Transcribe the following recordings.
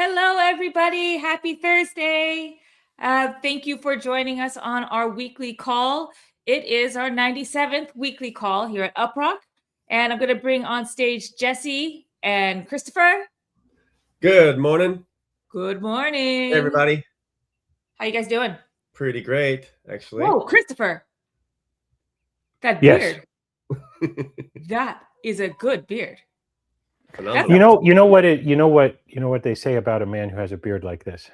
Hello, everybody. Happy Thursday. Thank you for joining us on our weekly call. It is our 97th weekly call here at UpRock. And I'm going to bring on stage Jesse and Christopher. Good morning. Good morning. Hey, everybody. How you guys doing? Pretty great, actually. Whoa, Christopher. That Yes. beard. That is a good beard. Phenomenal. You know what they say about a man who has a beard like this.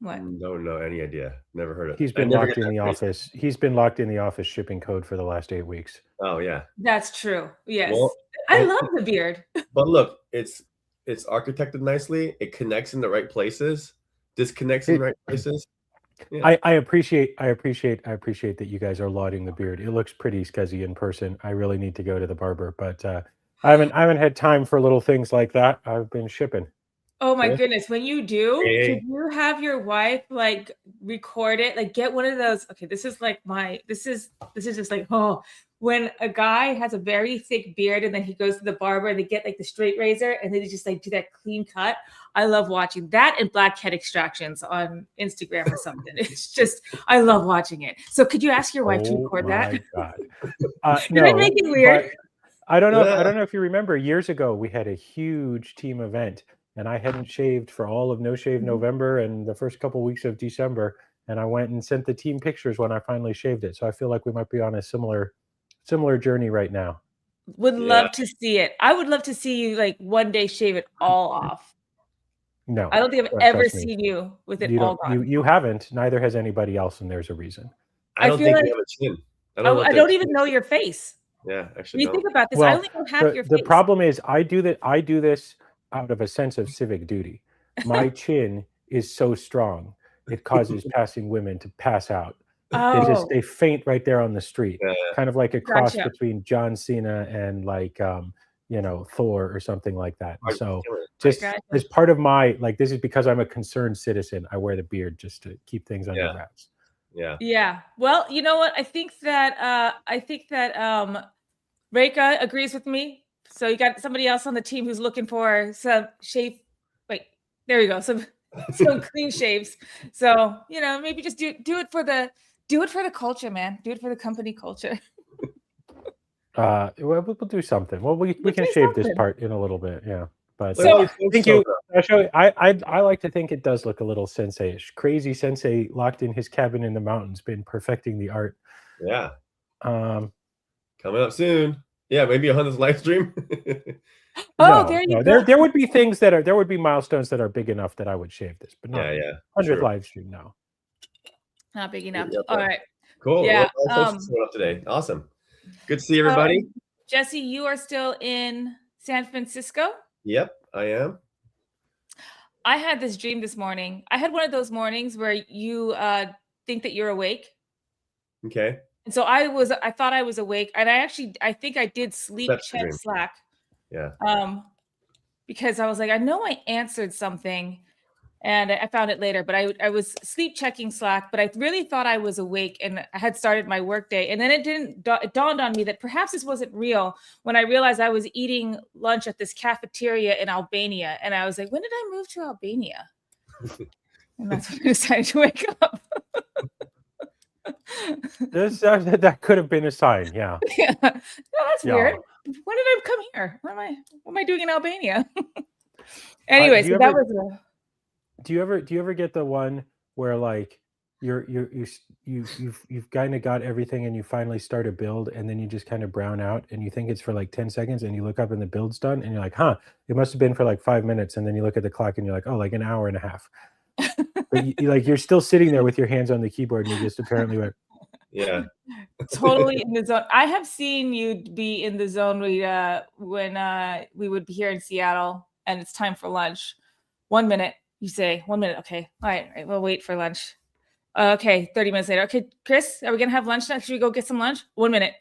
What? Don't know any idea. Never heard it. He's been locked in the office. He's been locked in the office shipping code for the last 8 weeks. Oh yeah. That's true. Yes. Well, I love the beard. But look, it's architected nicely. It connects in the right places. Disconnects in the right places. Yeah. I appreciate that you guys are lauding the beard. It looks pretty scuzzy in person. I really need to go to the barber, but I haven't had time for little things like that. I've been shipping. Oh my goodness. When you do, could you have your wife like record it? Like get one of those. Okay, this is like this is just like, oh, when a guy has a very thick beard and then he goes to the barber and they get like the straight razor and they just like do that clean cut. I love watching that and blackhead extractions on Instagram or something. It's just, I love watching it. So could you ask your wife to record that? Oh my God. Did I make it weird? I don't know. I don't know if you remember years ago, we had a huge team event and I hadn't shaved for all of No Shave November and the first couple weeks of December. And I went and sent the team pictures when I finally shaved it. So I feel like we might be on a similar journey right now. Would love to see it. I would love to see you like one day shave it all off. No, I don't think I've ever seen you with it all gone. You haven't. Neither has anybody else, and there's a reason. I don't think you have a chin. I don't even know your face. Yeah, actually. When you think about this, I only know half your face. The problem is, I do this out of a sense of civic duty. My chin is so strong, it causes passing women to pass out. Oh. They faint right there on the street, kind of like a cross between John Cena and like Thor or something like that. So just as part of my this is because I'm a concerned citizen. I wear the beard just to keep things under wraps. Yeah. Well, you know what? I think that Reka agrees with me. So you got somebody else on the team who's looking for some shave. Wait, there you go. Some clean shaves. So maybe just do it for the culture, man. Do it for the company culture. We'll do something. Well, we can shave this part in a little bit, yeah. But thank you. I like to think it does look a little sensei-ish. Crazy sensei locked in his cabin in the mountains, been perfecting the art. Yeah. Coming up soon. Yeah, maybe on this live stream. There you go. There would be things there would be milestones that are big enough that I would shave this, but not 100th live stream. No, not big enough. All right. Cool. Yeah. Up today. Awesome. Good to see everybody. Jesse, you are still in San Francisco? Yep, I am. I had this dream this morning. I had one of those mornings where you think that you're awake. Okay. And so I thought I was awake, and I think I did sleep check Slack. Yeah. Because I was like, I know I answered something. And I found it later, but I was sleep checking Slack, but I really thought I was awake and I had started my workday. And then it dawned on me that perhaps this wasn't real when I realized I was eating lunch at this cafeteria in Albania. And I was like, when did I move to Albania? And that's when I decided to wake up. That could have been a sign, yeah. No, that's weird. When did I come here? What am I doing in Albania? Anyway, so that was a... Do you ever get the one where like you've kind of got everything and you finally start a build and then you just kind of brown out and you think it's for like 10 seconds and you look up and the build's done and you're like, it must have been for like 5 minutes, and then you look at the clock and you're like, oh, like an hour and a half. But you're still sitting there with your hands on the keyboard and you just apparently went, yeah. Totally in the zone. I have seen you be in the zone when we would be here in Seattle and it's time for lunch. 1 minute. You say 1 minute. Okay. All right. We'll wait for lunch. Okay. 30 minutes later. Okay, Chris, are we going to have lunch now? Should we go get some lunch? 1 minute.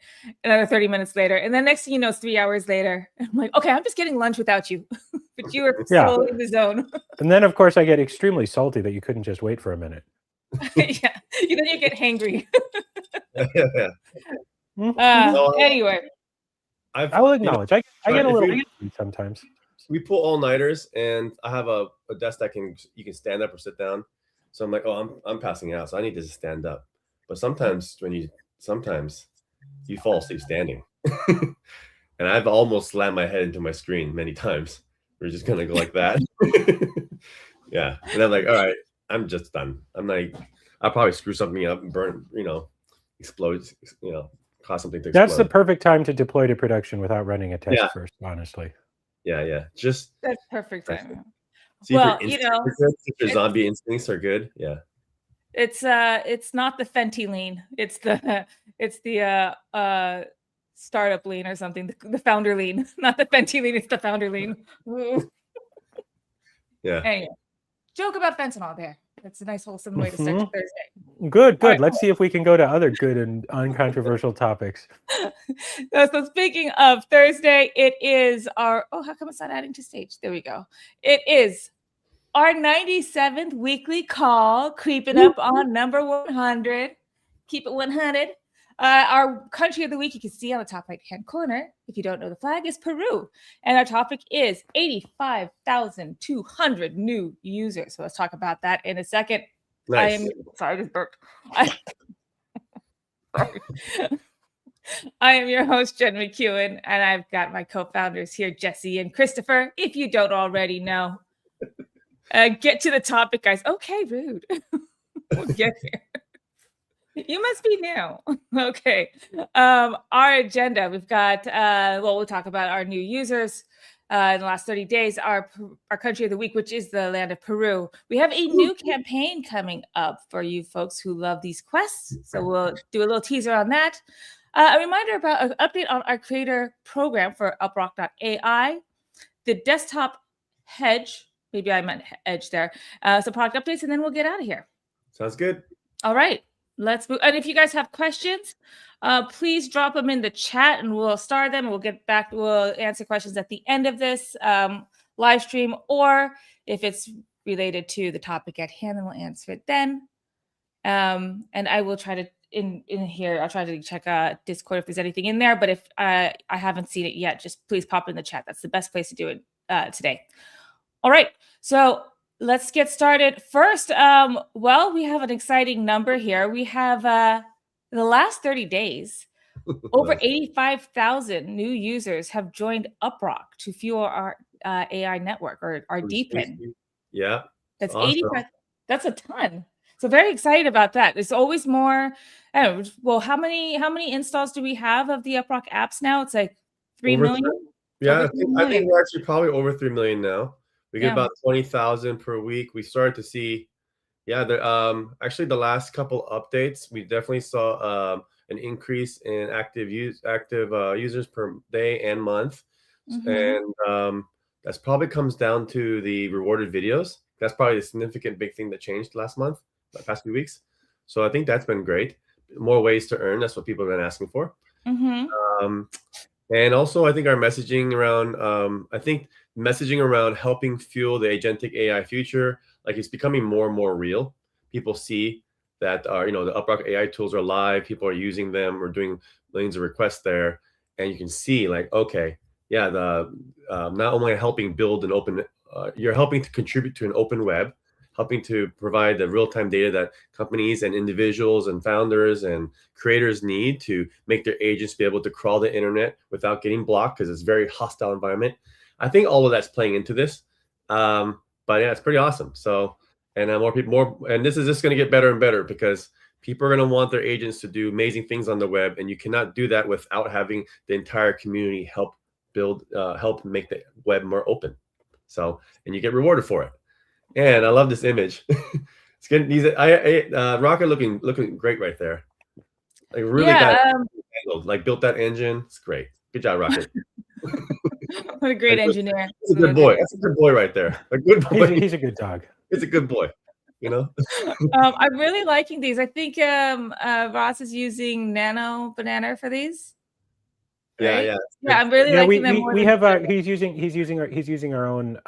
Another 30 minutes later. And then next thing you know, it's 3 hours later. I'm like, okay, I'm just getting lunch without you. But you are still in the zone. And then, of course, I get extremely salty that you couldn't just wait for a minute. Yeah. Then you get hangry. Yeah. Anyway. I will acknowledge. I get a little angry sometimes. we pull all-nighters, and I have a desk that you can stand up or sit down. So I'm like, oh, I'm passing out, so I need to just stand up. But sometimes you fall asleep standing. And I've almost slammed my head into my screen many times. We're just gonna go like that. Yeah. And I'm like, all right, I'm just done. I'm like, I'll probably screw something up and burn, explode, cause something to explode. That's the perfect time to deploy to production without running a test first, honestly. Yeah. Just that's perfect time. see Well, if your zombie instincts are good. Yeah. It's not the Fenty lean. It's the startup lean or something. The founder lean, not the Fenty lean. It's the founder lean. Yeah. Anyway, joke about fentanyl there. That's a nice wholesome way to start Thursday. Good. Right. Let's see if we can go to other good and uncontroversial topics. So speaking of Thursday, it is our, how come it's not adding to stage? There we go. It is our 97th weekly call, creeping up on number 100. Keep it 100. Our country of the week, you can see on the top right-hand corner, if you don't know the flag, is Peru. And our topic is 85,200 new users. So let's talk about that in a second. Nice. I just burped. I am your host, Jen McEwen, and I've got my co-founders here, Jesse and Christopher. If you don't already know, get to the topic, guys. Okay, rude. We'll get here. You must be new. Okay. Our agenda, we've got, we'll talk about our new users in the last 30 days, our country of the week, which is the land of Peru. We have a new campaign coming up for you folks who love these quests. So we'll do a little teaser on that. A reminder about an update on our creator program for UpRock AI, the desktop hedge, maybe I meant edge there, some product updates, and then we'll get out of here. Sounds good. All right. Let's move. And if you guys have questions, please drop them in the chat and we'll star them. We'll get back. We'll answer questions at the end of this live stream, or if it's related to the topic at hand, then we'll answer it then. And I will try to in here. I'll try to check Discord if there's anything in there. But if I haven't seen it yet, just please pop in the chat. That's the best place to do it today. All right. So let's get started. First, well, we have an exciting number here. We have the last 30 days, over 85,000 new users have joined UpRock to fuel our AI network or our DPIN. Yeah. That's awesome. 85. That's a ton. So very excited about that. There's always more. I don't know, well, how many installs do we have of the UpRock apps now? It's like 3 million. Yeah, I think we're actually probably over 3 million now. We get about 20,000 per week. We started to see, actually the last couple updates, we definitely saw an increase in active users per day and month. And that's probably comes down to the rewarded videos. That's probably a significant big thing that changed last month, the past few weeks. So I think that's been great. More ways to earn. That's what people have been asking for. And also, I think our messaging around helping fuel the agentic AI future, like it's becoming more and more real. People see that the UpRock AI tools are live. People are using them. We're doing millions of requests there, and you can see like, okay, yeah, not only helping build an open, you're helping to contribute to an open web, helping to provide the real-time data that companies and individuals and founders and creators need to make their agents be able to crawl the internet without getting blocked because it's a very hostile environment. I think all of that's playing into this. But yeah, it's pretty awesome. So, and and this is just going to get better and better because people are going to want their agents to do amazing things on the web, and you cannot do that without having the entire community help make the web more open. So, and you get rewarded for it. And I love this image. It's getting Rocket looking great right there. Like really like built that engine. It's great. Good job, Rocket. What a great engineer. He's a good boy. That's a good boy right there. A good boy. He's a good dog. He's a good boy. I'm really liking these. I think Ross is using Nano Banana for these. Right? Yeah. I'm really liking them. We have he's using our own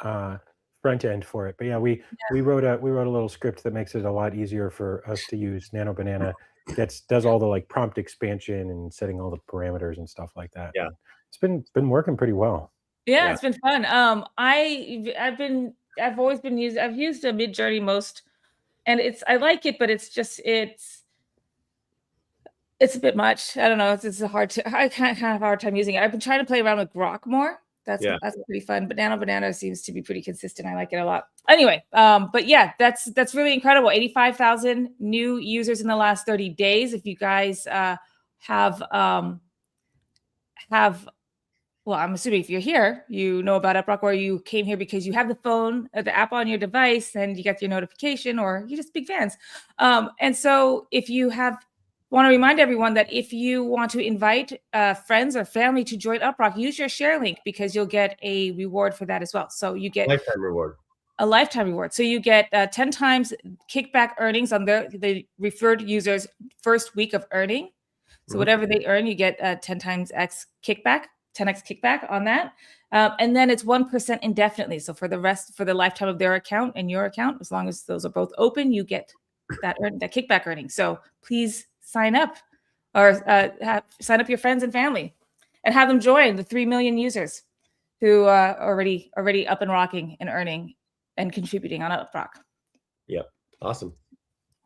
front end for it. But yeah, we wrote a little script that makes it a lot easier for us to use. Nano Banana does all the like prompt expansion and setting all the parameters and stuff like that. Yeah, it's been working pretty well. Yeah, Yeah. it's been fun. I've always been I've used a Midjourney most, and I like it, but it's a bit much. I don't know. It's I kind of have a hard time using it. I've been trying to play around with Grok more. Yeah. That's pretty fun. Banana seems to be pretty consistent. I like it a lot. Anyway, but yeah, that's really incredible. 85,000 new users in the last 30 days. If you guys have well, I'm assuming if you're here, you know about UpRock, or you came here because you have the phone, the app on your device, and you got your notification, or you're just big fans. And so, if you want to remind everyone that if you want to invite friends or family to join UpRock, use your share link because you'll get a reward for that as well. So you get Lifetime reward. a lifetime reward. So you get 10 times kickback earnings on the referred users' first week of earning. So whatever they earn, you get 10 times X kickback. 10x kickback on that. And then it's 1% indefinitely. So for the lifetime of their account and your account, as long as those are both open, you get that kickback earning. So please sign up, or sign up your friends and family and have them join the 3 million users who are already up and rocking and earning and contributing on UpRock. Yep. Awesome.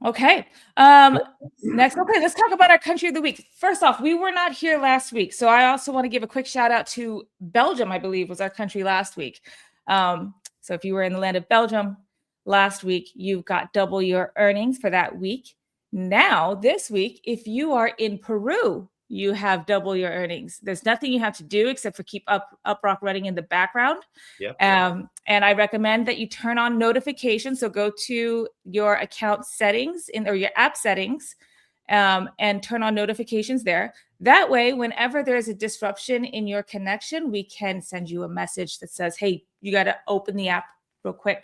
Okay. Next, okay, let's talk about our country of the week. First off, we were not here last week, so I also want to give a quick shout out to Belgium. I believe was our country last week. So if you were in the land of Belgium last week, you got double your earnings for that week. Now, this week, if you are in Peru, you have double your earnings. There's nothing you have to do except for keep UpRock running in the background. Yep. And I recommend that you turn on notifications. So go to your account settings or your app settings, and turn on notifications there. That way, whenever there's a disruption in your connection, we can send you a message that says, hey, you got to open the app real quick.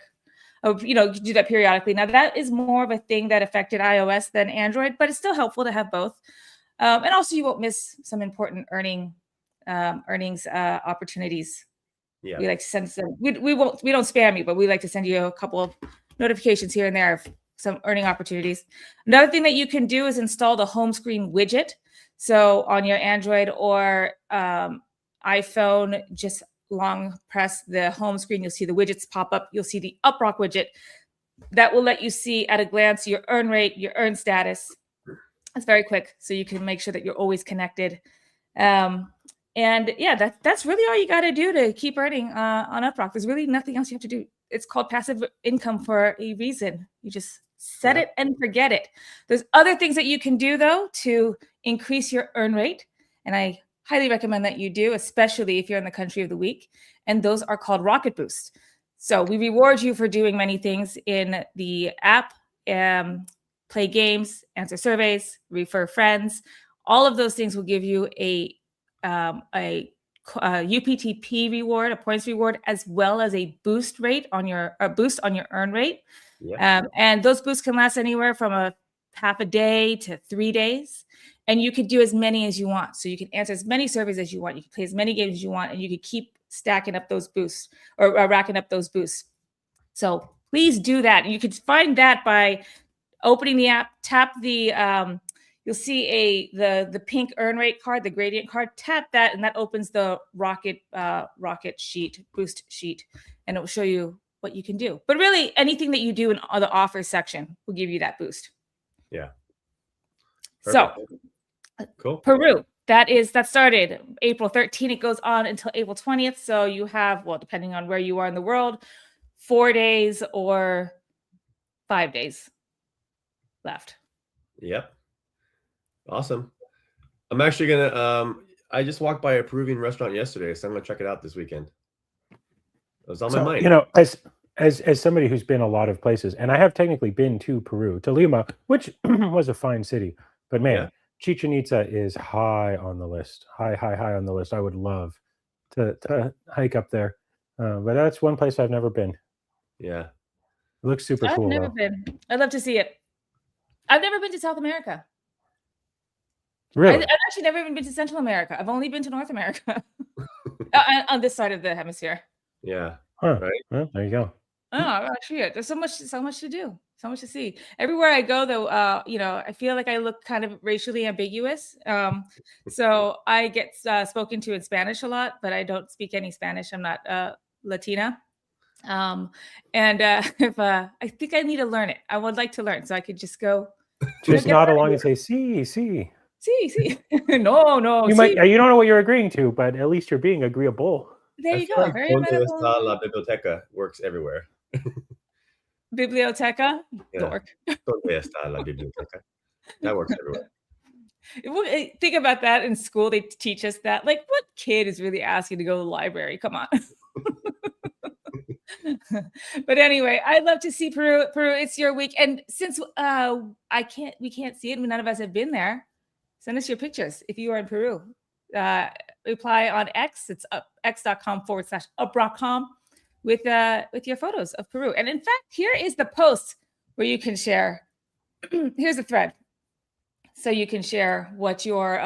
You know, you can do that periodically. Now, that is more of a thing that affected iOS than Android, but it's still helpful to have both. And also, you won't miss some important earnings opportunities. Yeah. We like to send some. We don't spam you, but we like to send you a couple of notifications here and there of some earning opportunities. Another thing that you can do is install the home screen widget. So on your Android or iPhone, just long press the home screen. You'll see the widgets pop up. You'll see the UpRock widget that will let you see at a glance your earn rate, your earn status. It's very quick, so you can make sure that you're always connected. And yeah, that's really all you got to do to keep earning on UpRock. There's really nothing else you have to do. It's called passive income for a reason. You just set it and forget it. There's other things that you can do, though, to increase your earn rate. And I highly recommend that you do, especially if you're in the country of the week. And those are called Rocket Boost. So we reward you for doing many things in the app. Play games, answer surveys, refer friends. All of those things will give you a UPTP reward, a points reward, as well as a boost on your earn rate. Yeah. And those boosts can last anywhere from a half a day to 3 days. And you could do as many as you want. So you can answer as many surveys as you want. You can play as many games as you want, and you could keep stacking up those boosts or racking up those boosts. So please do that. And you could find that by opening the app, tap the you'll see the pink earn rate card, the gradient card. Tap that, and that opens the rocket boost sheet, and it will show you what you can do. But really, anything that you do in the offers section will give you that boost. Yeah. Perfect. So, cool. Peru. That started April 13th. It goes on until April 20th. So you have, well, depending on where you are in the world, 4 days or 5 days left. Yep. Awesome. I'm actually gonna I just walked by a Peruvian restaurant yesterday, so I'm gonna check it out this weekend. It was on my mind. You know, as somebody who's been a lot of places, and I have technically been to Peru, to Lima, which was a fine city, but man, Chichen Itza is high on the list. High on the list. I would love to hike up there. But that's one place I've never been. Yeah. It looks super cool. I've never been. I'd love to see it. I've never been to South America. Really? I've actually never even been to Central America. I've only been to North America. On this side of the hemisphere. Yeah. Huh. Right. Well, there you go. Oh, actually, there's so much to do. So much to see. Everywhere I go, though, I feel like I look kind of racially ambiguous. So I get spoken to in Spanish a lot, but I don't speak any Spanish. I'm not Latina. And if I think I need to learn it. I would like to learn, so I could just go. Just nod along and say, "See." See. No. You might. You don't know what you're agreeing to, but at least you're being agreeable. There you I feel go. like Very Donde medical. está la biblioteca works everywhere. Biblioteca. Yeah. Dork. Donde está la biblioteca? That works everywhere. Think about that in school. They teach us that. Like, what kid is really asking to go to the library? Come on. But anyway, I'd love to see Peru. Peru, it's your week, and since we can't see it, none of us have been there. Send us your pictures if you are in Peru. Reply on X. It's x.com/UpRock.com with your photos of Peru. And in fact, here is the post where you can share. Here's the thread, so you can share what your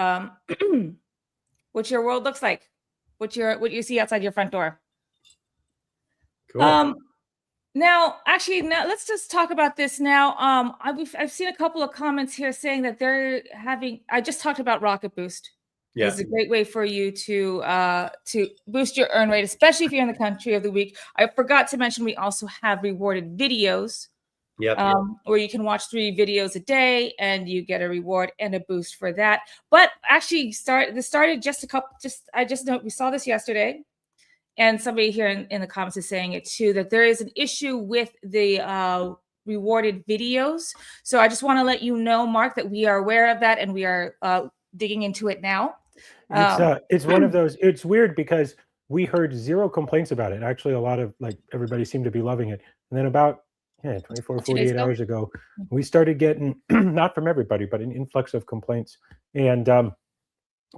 what your world looks like, what you see outside your front door. Cool. Now let's just talk about this now. I've seen a couple of comments here saying that they're having. I just talked about Rocket Boost. Yeah. It's a great way for you to boost your earn rate, especially if you're in the country of the week. I forgot to mention we also have rewarded videos. Yep. Where you can watch 3 videos a day and you get a reward and a boost for that. But actually, this started we saw this yesterday. And somebody here in the comments is saying it too, that there is an issue with the rewarded videos. So I just want to let you know, Mark, that we are aware of that and we are digging into it now. It's one of those. It's weird because we heard 0 complaints about it. Actually, a lot of everybody seemed to be loving it. And then about 24, 48 hours ago, we started getting not from everybody, but an influx of complaints. And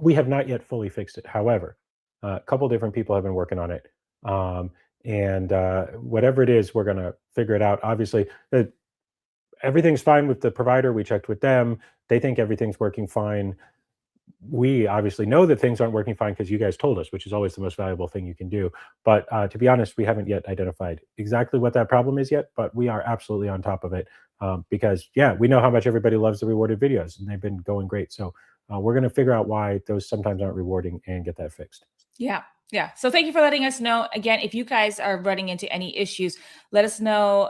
we have not yet fully fixed it. However, a couple different people have been working on it. And whatever it is, we're going to figure it out. Obviously, everything's fine with the provider. We checked with them. They think everything's working fine. We obviously know that things aren't working fine because you guys told us, which is always the most valuable thing you can do. But to be honest, we haven't yet identified exactly what that problem is yet, but we are absolutely on top of it because, we know how much everybody loves the rewarded videos and they've been going great. So we're going to figure out why those sometimes aren't rewarding and get that fixed. Yeah. So thank you for letting us know. Again, if you guys are running into any issues, let us know.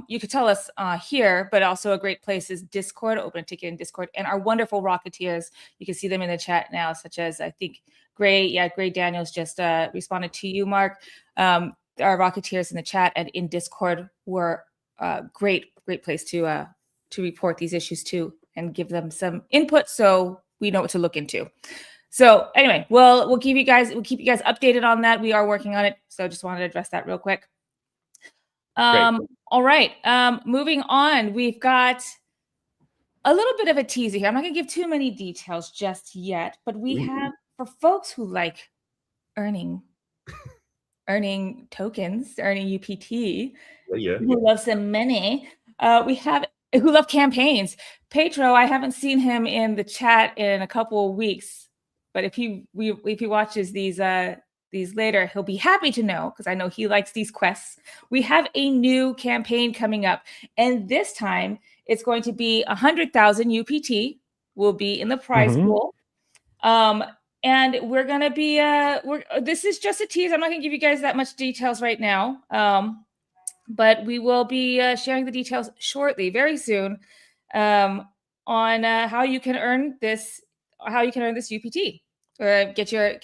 You could tell us here, but also a great place is Discord, open a ticket in Discord. And our wonderful Rocketeers, you can see them in the chat now, such as I think Gray Daniels just responded to you, Mark. Our Rocketeers in the chat and in Discord were a great place to report these issues to and give them some input so we know what to look into. So anyway, we'll keep you guys updated on that. We are working on it. So just wanted to address that real quick. All right. Moving on, we've got a little bit of a teaser here. I'm not going to give too many details just yet, but we have, for folks who like earning tokens, earning UPT, who love some money, who love campaigns. Pedro, I haven't seen him in the chat in a couple of weeks. But if he watches these later, he'll be happy to know, because I know he likes these quests. We have a new campaign coming up, and this time it's going to be 100,000 UPT will be in the prize pool. And we're going to be this is just a tease. I'm not going to give you guys that much details right now. But we will be sharing the details shortly, very soon, on how you can earn this. How you can earn this UPT or get your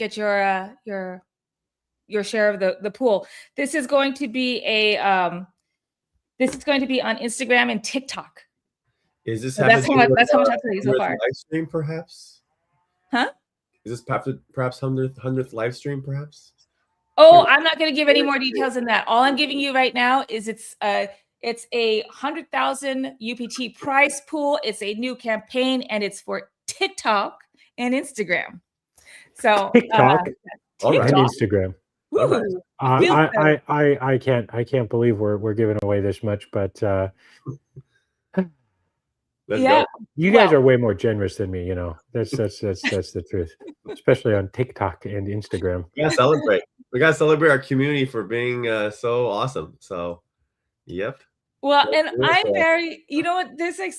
share of the pool. This is going to be on Instagram and TikTok. Is this that's how much I've told you so far. Live stream, perhaps? Huh? Is this perhaps 100th live stream, perhaps? Oh, I'm not going to give any more details than that. All I'm giving you right now is it's a 100,000 UPT prize pool. It's a new campaign, and it's for TikTok and Instagram. So TikTok and Instagram. I can't believe we're giving away this much, but let's go. You guys are way more generous than me. That's the truth, especially on TikTok and Instagram. We gotta celebrate our community for being so awesome. So, yep. Well, Let's and do it, I'm so- very, you know what, there's like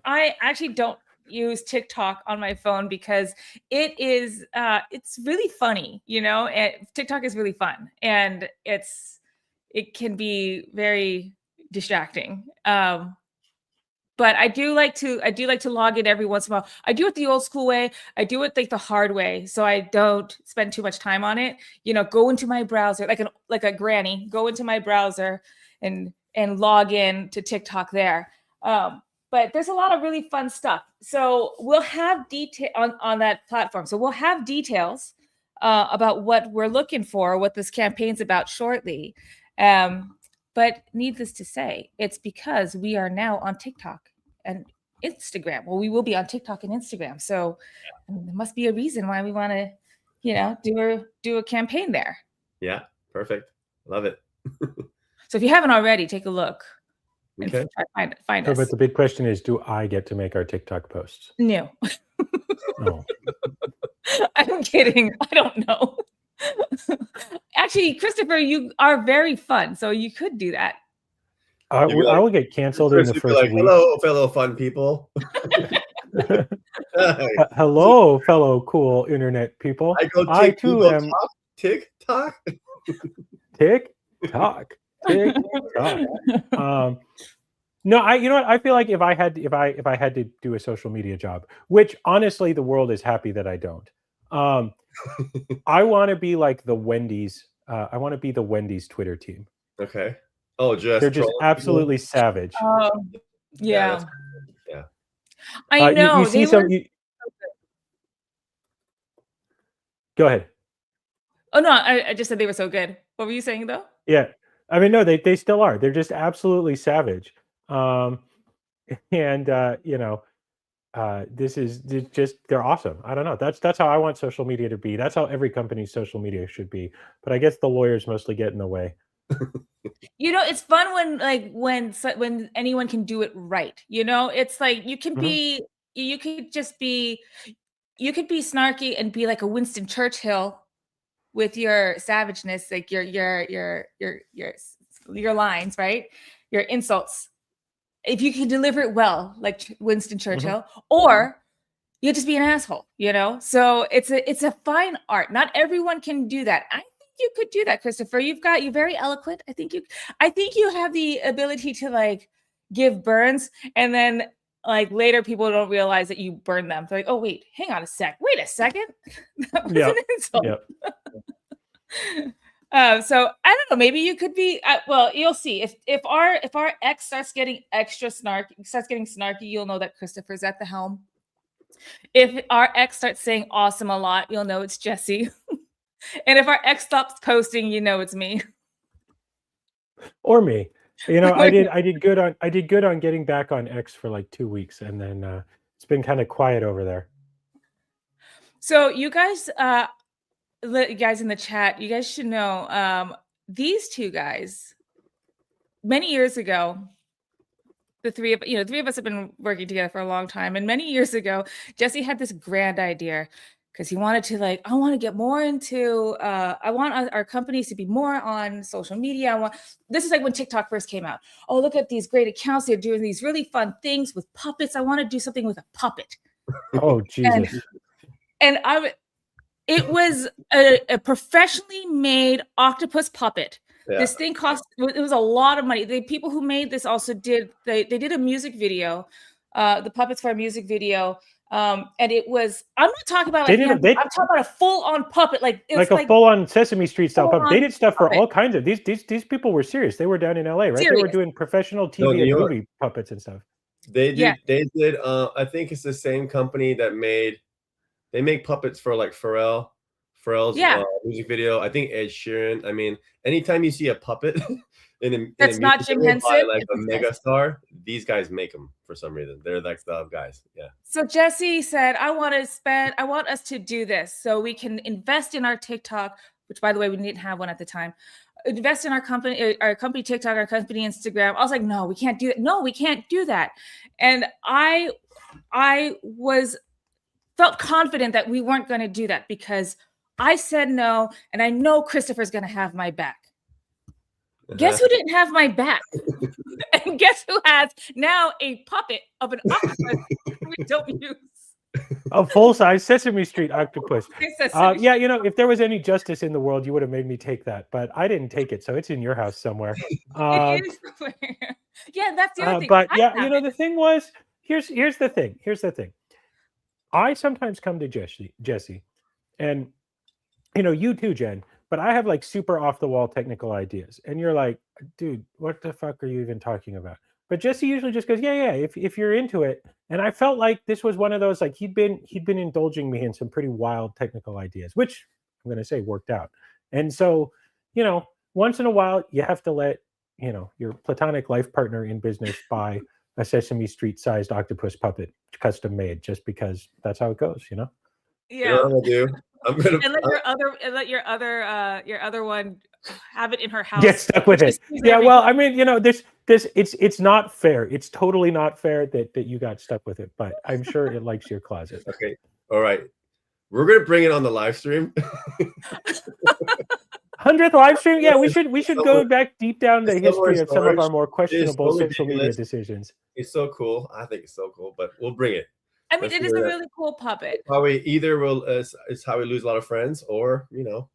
I actually don't use TikTok on my phone because it's really funny, you know, and TikTok is really fun and it can be very distracting. But I do like to log in every once in a while. I do it the old school way. I do it like the hard way, so I don't spend too much time on it. You know, go into my browser like a granny. Go into my browser and log in to TikTok there. But there's a lot of really fun stuff. So we'll have detail on that platform. So we'll have details about what we're looking for, what this campaign's about shortly. But needless to say, it's because we are now on TikTok and Instagram. Well, we will be on TikTok and Instagram. So there must be a reason why we want to, you know, do a campaign there. Yeah, perfect. Love it. So if you haven't already, take a look. Okay. And find So, us. but the big question is, do I get to make our TikTok posts? No. No. I'm kidding. I don't know. Actually, Christopher, you are very fun, so you could do that. I will get canceled in the You'd be first like, week. hello, fellow fun people. Hello, fellow cool internet people. I too am TikTok. TikTok. No, you know what? I feel like if I had to do a social media job, which honestly the world is happy that I don't. I want to be like the Wendy's. I want to be the Wendy's Twitter team. Okay. Oh, they're just absolutely savage. Yeah. Yeah. I know. You see Go ahead. Oh no, I just said they were so good. What were you saying though? Yeah, I mean, no, they still are. They're just absolutely savage. And you know, this is just they're awesome. I don't know. That's how I want social media to be. That's how every company's social media should be. But I guess the lawyers mostly get in the way. You know, it's fun when anyone can do it right. You know, it's like you can be you could be snarky and be like a Winston Churchill with your savageness, like your lines, right? Your insults. If you can deliver it well, like Winston Churchill, or you just be an asshole, you know? So it's a fine art. Not everyone can do that. I think you could do that, Christopher. You're very eloquent. I think you have the ability to like give burns, and then like later people don't realize that you burn them. They're like, oh wait, hang on a sec. Wait a second. That was an insult. So I don't know. Maybe you could be. Well, you'll see. If our X starts getting snarky, you'll know that Christopher's at the helm. If our X starts saying awesome a lot, you'll know it's Jesse. And if our X stops posting, you know it's me. Or me. You know, I did good on getting back on X for like 2 weeks, and then it's been kind of quiet over there. So you guys, you guys in the chat, you guys should know these two guys. Many years ago, the three of us have been working together for a long time, and many years ago, Jesse had this grand idea because he wanted to I want to get more into I want our companies to be more on social media. This is like when TikTok first came out. Oh, look at these great accounts. They're doing these really fun things with puppets. I want to do something with a puppet. Oh, Jesus. And it was a professionally made octopus puppet. Yeah. This thing it was a lot of money. The people who made this also did a music video, the puppets for a music video. And it was, I'm not talking about I'm talking about a full-on puppet, like a full-on Sesame Street style puppet. They did stuff for all kinds of these people were serious. They were down in LA, right? Serious. They were doing professional TV and movie puppets and stuff. They did I think it's the same company that they make puppets for like Pharrell's music video. I think Ed Sheeran. I mean, anytime you see a puppet that's not Jim Henson, by like a megastar, these guys make them for some reason. They're like the guys. Yeah. So Jesse said, I want us to do this so we can invest in our TikTok, which by the way, we didn't have one at the time. Invest in our company TikTok, our company Instagram. I was like, no, we can't do it. No, we can't do that. And I felt confident that we weren't going to do that because I said no, and I know Christopher's going to have my back. Guess who didn't have my back? And guess who has now a puppet of an octopus we don't use? A full-size Sesame Street octopus. Sesame Yeah, if there was any justice in the world, you would have made me take that, but I didn't take it, so it's in your house somewhere. It is somewhere. Yeah, that's the other thing. But I yeah, have it. the thing was, here's the thing. Here's the thing. I sometimes come to Jesse, and you too, Jen. But I have like super off the wall technical ideas, and you're like, dude, what the fuck are you even talking about? But Jesse usually just goes, yeah, if you're into it. And I felt like this was one of those, like he'd been indulging me in some pretty wild technical ideas, which I'm going to say worked out. And so, once in a while, you have to let your platonic life partner in business buy a Sesame Street sized octopus puppet custom made, just because that's how it goes. Yeah. Yeah. You know what I'm gonna do? I'm gonna And let your other one have it in her house. Get stuck with it. Yeah, well, I mean, this it's not fair. It's totally not fair that you got stuck with it, but I'm sure it likes your closet. Okay. All right. We're gonna bring it on the live stream. 100th live stream? Yeah, we should go back deep down the history of some of our more questionable social media decisions. It's so cool. I think it's so cool, but we'll bring it. I mean, it is a really cool puppet. Probably either it's how we lose a lot of friends, or it'll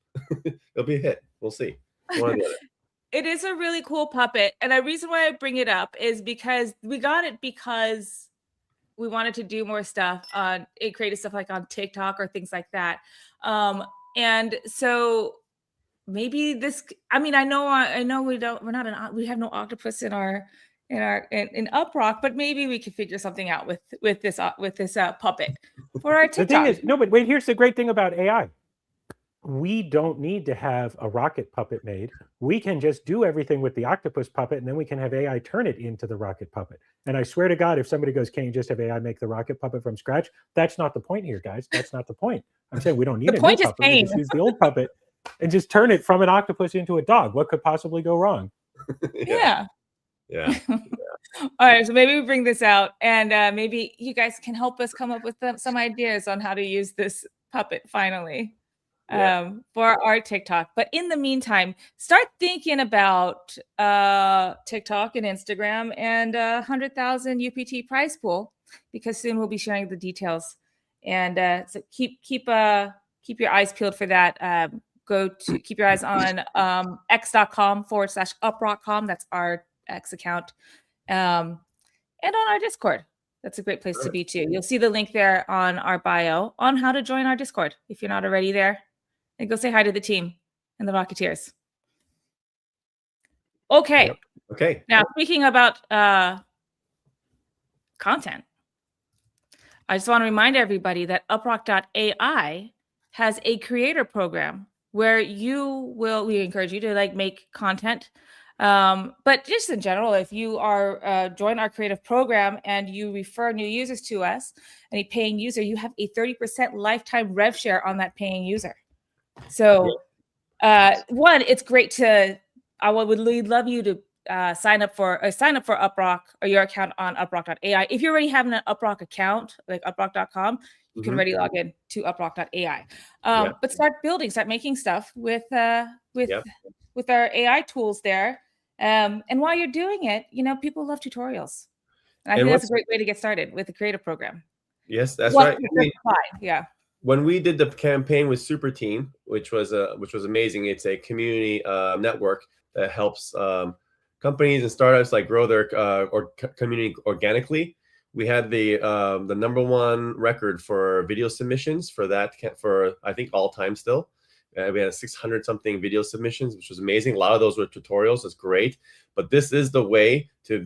be a hit. We'll see. It is a really cool puppet, and the reason why I bring it up is because we got it because we wanted to do more stuff on creative stuff like on TikTok or things like that, and so maybe this. I mean, I know we have no octopus in UpRock, but maybe we could figure something out with this puppet for our TikTok. The thing is, no, but wait, here's the great thing about AI. We don't need to have a rocket puppet made. We can just do everything with the octopus puppet, and then we can have AI turn it into the rocket puppet. And I swear to God, if somebody goes, "Can you just have AI make the rocket puppet from scratch?" That's not the point here, guys. That's not the point. I'm saying we don't need a new puppet. We just use the old puppet and just turn it from an octopus into a dog. What could possibly go wrong? Yeah. All right, so maybe we bring this out, and maybe you guys can help us come up with some ideas on how to use this puppet finally for our TikTok. But in the meantime, start thinking about TikTok and Instagram and 100,000 UPT prize pool, because soon we'll be sharing the details. And so keep your eyes peeled for that. Keep your eyes on x.com/uprock.com. That's our X account. And on our Discord. That's a great place to be too. You'll see the link there on our bio on how to join our Discord if you're not already there. And go say hi to the team and the Rocketeers. Okay. Yep. Okay. Now, speaking about content, I just want to remind everybody that UpRock AI has a creator program where we encourage you to make content. But just in general, if you are join our creative program and you refer new users to us, any paying user, you have a 30% lifetime rev share on that paying user. So one, it's great to, I would love you to sign up for UpRock or your account on UpRock AI. If you already have an UpRock account, like UpRock.com, you can already log in to UpRock.ai. But start making stuff with our AI tools there. And while you're doing it, people love tutorials. And I think that's a great way to get started with the creative program. Yes, that's right. Yeah. When we did the campaign with Super Team, which was amazing, it's a community network that helps companies and startups grow their community organically. We had the #1 record for video submissions for that for I think all time still. We had 600 something video submissions, which was amazing. A lot of those were tutorials. That's great. But this is the way to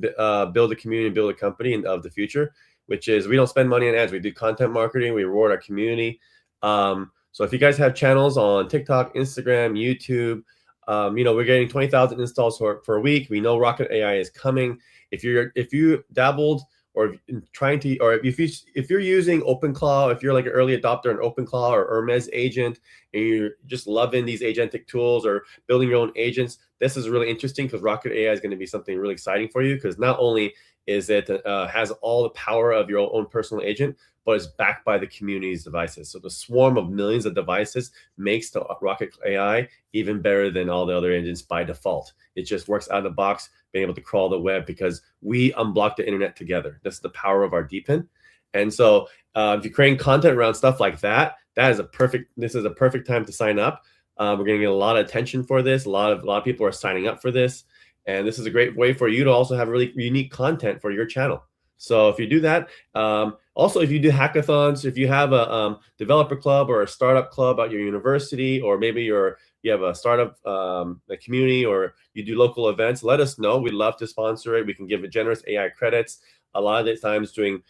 build a community, build a company of the future, which is we don't spend money on ads. We do content marketing. We reward our community. So if you guys have channels on TikTok, Instagram, YouTube, we're getting 20,000 installs for a week. We know Rocket AI is coming. If you dabbled or if you're using OpenClaw, if you're like an early adopter in OpenClaw or Hermes agent, and you're just loving these agentic tools or building your own agents, this is really interesting because Rocket AI is going to be something really exciting for you, because not only is it has all the power of your own personal agent, but it's backed by the community's devices. So the swarm of millions of devices makes the UpRock AI even better than all the other engines by default. It just works out of the box, being able to crawl the web because we unblock the internet together. That's the power of our DPIN. And so if you're creating content around stuff like that, this is a perfect time to sign up. We're going to get a lot of attention for this. A lot of people are signing up for this. And this is a great way for you to also have really unique content for your channel. So if you do that, also if you do hackathons, if you have a developer club or a startup club at your university, or maybe you have a startup a community, or you do local events, let us know. We'd love to sponsor it. We can give it generous AI credits. A lot of the times doing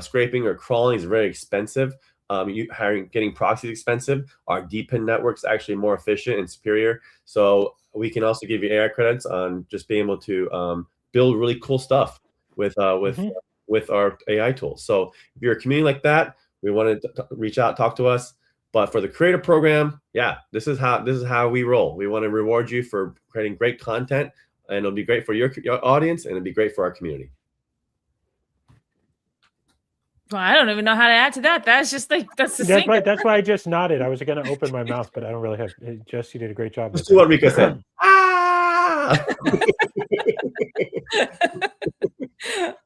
scraping or crawling is very expensive. Getting proxies expensive. Our DPIN network's actually more efficient and superior. So we can also give you AI credits on just being able to build really cool stuff with our AI tools. So if you're a community like that, we want to reach out, talk to us. But for the creator program, yeah, this is how we roll. We want to reward you for creating great content, and it'll be great for your audience, and it'll be great for our community. Well, I don't even know how to add to that. That's just like that's why I just nodded. I was going to open my mouth, but I don't really have. Jess, you did a great job. Just do what Rika said. Ah!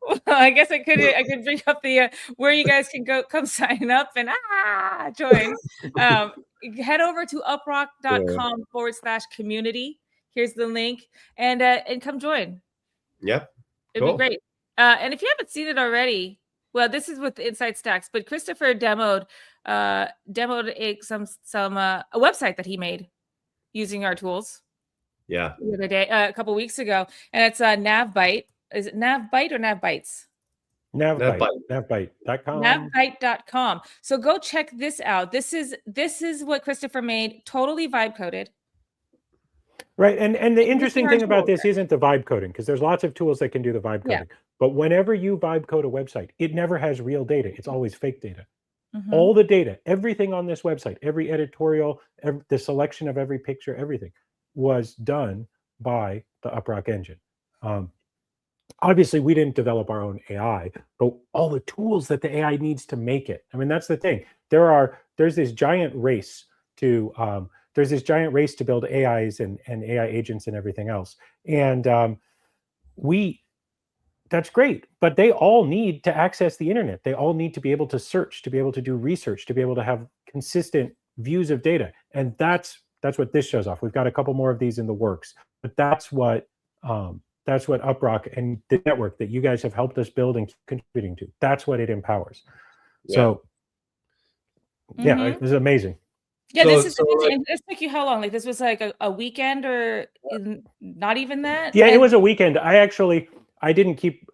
Well, I guess I could bring up the where you guys can come sign up and join. Head over to uprock.com/community. Here's the link, and come join. Yep. It'd be great. And if you haven't seen it already, well, this is with the Inside Stacks, but Christopher demoed a website that he made using our tools. Yeah. The other day, a couple weeks ago, and it's NavByte. Is it NavByte or NavBytes? NavByte.com. NavByte.com. So go check this out. This is what Christopher made, totally vibe coded. Right, and the interesting thing about this isn't the vibe coding, because there's lots of tools that can do the vibe coding. Yeah. But whenever you vibe code a website, it never has real data. It's always fake data. Mm-hmm. All the data, everything on this website, every editorial, the selection of every picture, everything was done by the UpRock engine. Obviously, we didn't develop our own AI, but all the tools that the AI needs to make it. I mean, that's the thing. There's this giant race to build AIs and AI agents and everything else. And that's great, but they all need to access the internet. They all need to be able to search, to be able to do research, to be able to have consistent views of data. And that's what this shows off. We've got a couple more of these in the works, but that's what UpRock and the network that you guys have helped us build and keep contributing to, that's what it empowers. Yeah. So yeah, this is amazing. Yeah, this took you how long? Like this was like a weekend, or not even that? Yeah, it was a weekend. I didn't keep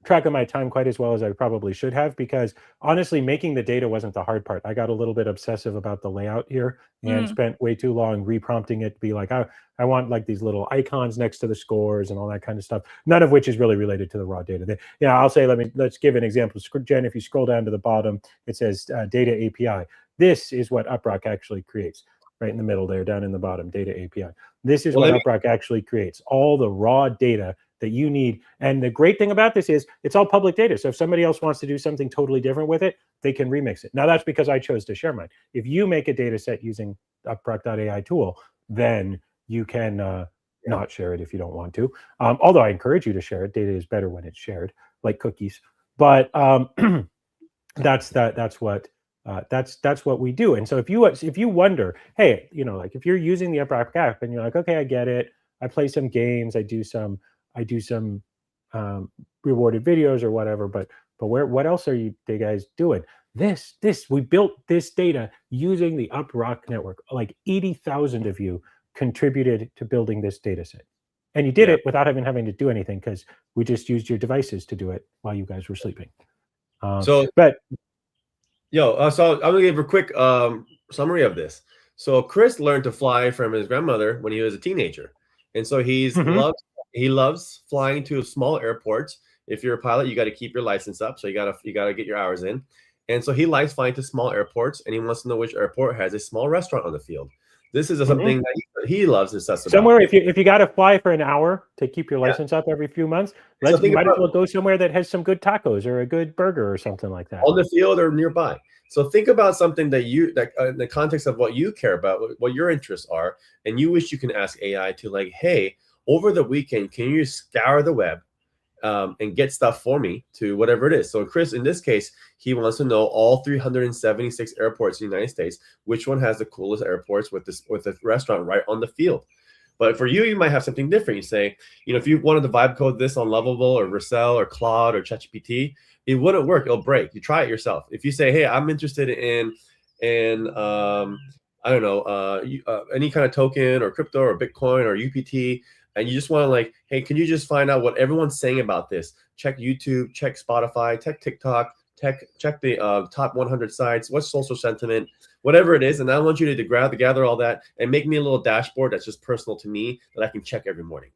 track of my time quite as well as I probably should have, because honestly, making the data wasn't the hard part. I got a little bit obsessive about the layout here and spent way too long reprompting it to be like, I want like these little icons next to the scores and all that kind of stuff, none of which is really related to the raw data. I'll say, let's give an example. Jen, if you scroll down to the bottom, it says data API. This is what UpRock actually creates. Right in the middle there, down in the bottom, data API. This is what UpRock actually creates, all the raw data that you need. And the great thing about this is it's all public data. So if somebody else wants to do something totally different with it, they can remix it. Now that's because I chose to share mine. If you make a data set using UpRock.ai tool, then you can not share it if you don't want to. Although I encourage you to share it. Data is better when it's shared, like cookies. But that's what we do. And so if you wonder, hey, like if you're using the UpRock app and you're like, okay, I get it. I play some games. I do some rewarded videos or whatever. But what else are you guys doing? We built this data using the UpRock network. Like 80,000 of you contributed to building this data set. And you did it without even having to do anything, because we just used your devices to do it while you guys were sleeping. So I'm gonna give a quick summary of this. So Chris learned to fly from his grandmother when he was a teenager, and so he loves flying to small airports. If you're a pilot, you got to keep your license up, so you got to get your hours in. And so he likes flying to small airports, and he wants to know which airport has a small restaurant on the field. This is something that he loves is us about. Somewhere, if you got to fly for an hour to keep your license up every few months, you might as well go somewhere that has some good tacos or a good burger or something like that on the field or nearby. So think about something that in the context of what you care about, what your interests are, and you wish you can ask AI to, like, hey, over the weekend, can you scour the web and get stuff for me to whatever it is. So Chris, in this case, he wants to know all 376 airports in the United States, which one has the coolest airports with a restaurant right on the field. But for you, you might have something different. You say, if you wanted to vibe code this on Lovable or Vercel or Claude or ChatGPT, it wouldn't work. It'll break. You try it yourself. If you say, hey, I'm interested in I don't know, any kind of token or crypto or Bitcoin or UPT, and you just want to, like, hey, can you just find out what everyone's saying about this? Check YouTube, check Spotify, check TikTok, check the top 100 sites, what's social sentiment, whatever it is. And I want you to gather all that and make me a little dashboard that's just personal to me that I can check every morning.